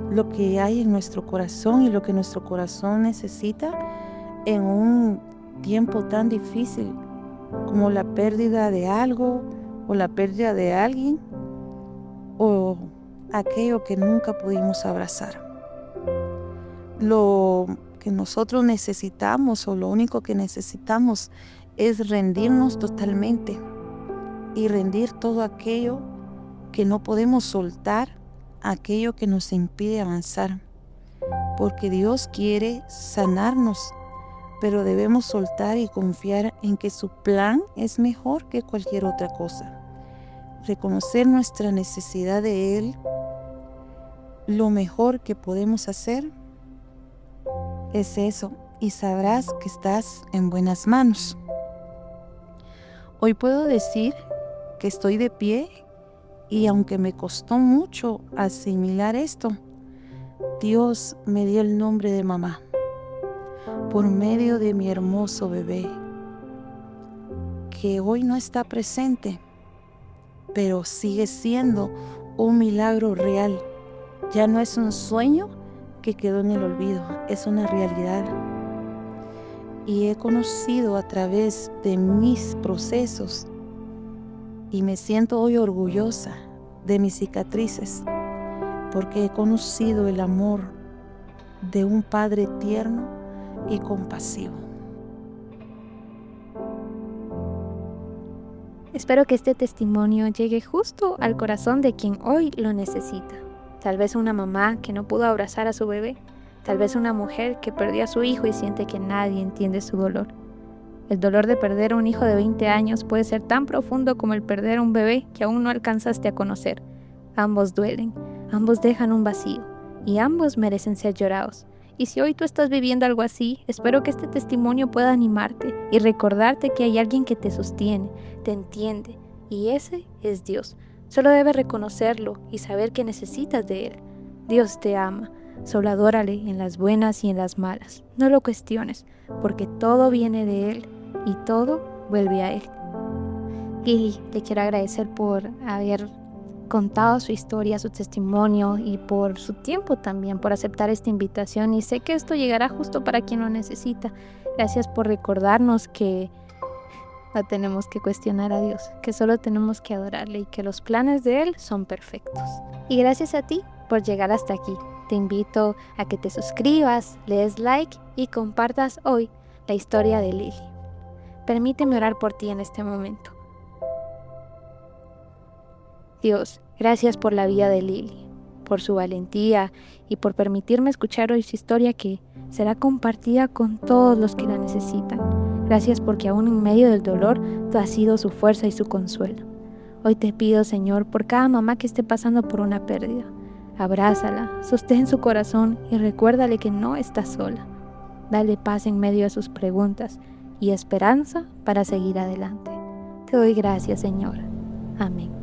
[SPEAKER 1] lo que hay en nuestro corazón y lo que nuestro corazón necesita en un tiempo tan difícil como la pérdida de algo, o la pérdida de alguien, o aquello que nunca pudimos abrazar. Lo que nosotros necesitamos o lo único que necesitamos es rendirnos totalmente y rendir todo aquello que no podemos soltar, aquello que nos impide avanzar. Porque Dios quiere sanarnos, pero debemos soltar y confiar en que su plan es mejor que cualquier otra cosa. Reconocer nuestra necesidad de Él, lo mejor que podemos hacer es eso, y sabrás que estás en buenas manos. Hoy puedo decir que estoy de pie y aunque me costó mucho asimilar esto, Dios me dio el nombre de mamá por medio de mi hermoso bebé, que hoy no está presente, pero sigue siendo un milagro real. Ya no es un sueño que quedó en el olvido, es una realidad. Y he conocido a través de mis procesos y me siento hoy orgullosa de mis cicatrices, porque he conocido el amor de un Padre tierno y compasivo.
[SPEAKER 2] Espero que este testimonio llegue justo al corazón de quien hoy lo necesita. Tal vez una mamá que no pudo abrazar a su bebé. Tal vez una mujer que perdió a su hijo y siente que nadie entiende su dolor. El dolor de perder a un hijo de 20 años puede ser tan profundo como el perder a un bebé que aún no alcanzaste a conocer. Ambos duelen, ambos dejan un vacío y ambos merecen ser llorados. Y si hoy tú estás viviendo algo así, espero que este testimonio pueda animarte y recordarte que hay alguien que te sostiene, te entiende, y ese es Dios. Solo debes reconocerlo y saber que necesitas de Él. Dios te ama. Solo adórale en las buenas y en las malas. No lo cuestiones, porque todo viene de Él y todo vuelve a Él. Lily, le quiero agradecer por haber contado su historia, su testimonio y por su tiempo también, por aceptar esta invitación. Y sé que esto llegará justo para quien lo necesita. Gracias por recordarnos que no tenemos que cuestionar a Dios, que solo tenemos que adorarle y que los planes de Él son perfectos. Y gracias a ti por llegar hasta aquí. Te invito a que te suscribas, le des like y compartas hoy la historia de Lily. Permíteme orar por ti en este momento. Dios, gracias por la vida de Lily, por su valentía y por permitirme escuchar hoy su historia que será compartida con todos los que la necesitan. Gracias porque aún en medio del dolor, tú has sido su fuerza y su consuelo. Hoy te pido, Señor, por cada mamá que esté pasando por una pérdida. Abrázala, sostén su corazón y recuérdale que no está sola. Dale paz en medio de sus preguntas y esperanza para seguir adelante. Te doy gracias, Señor. Amén.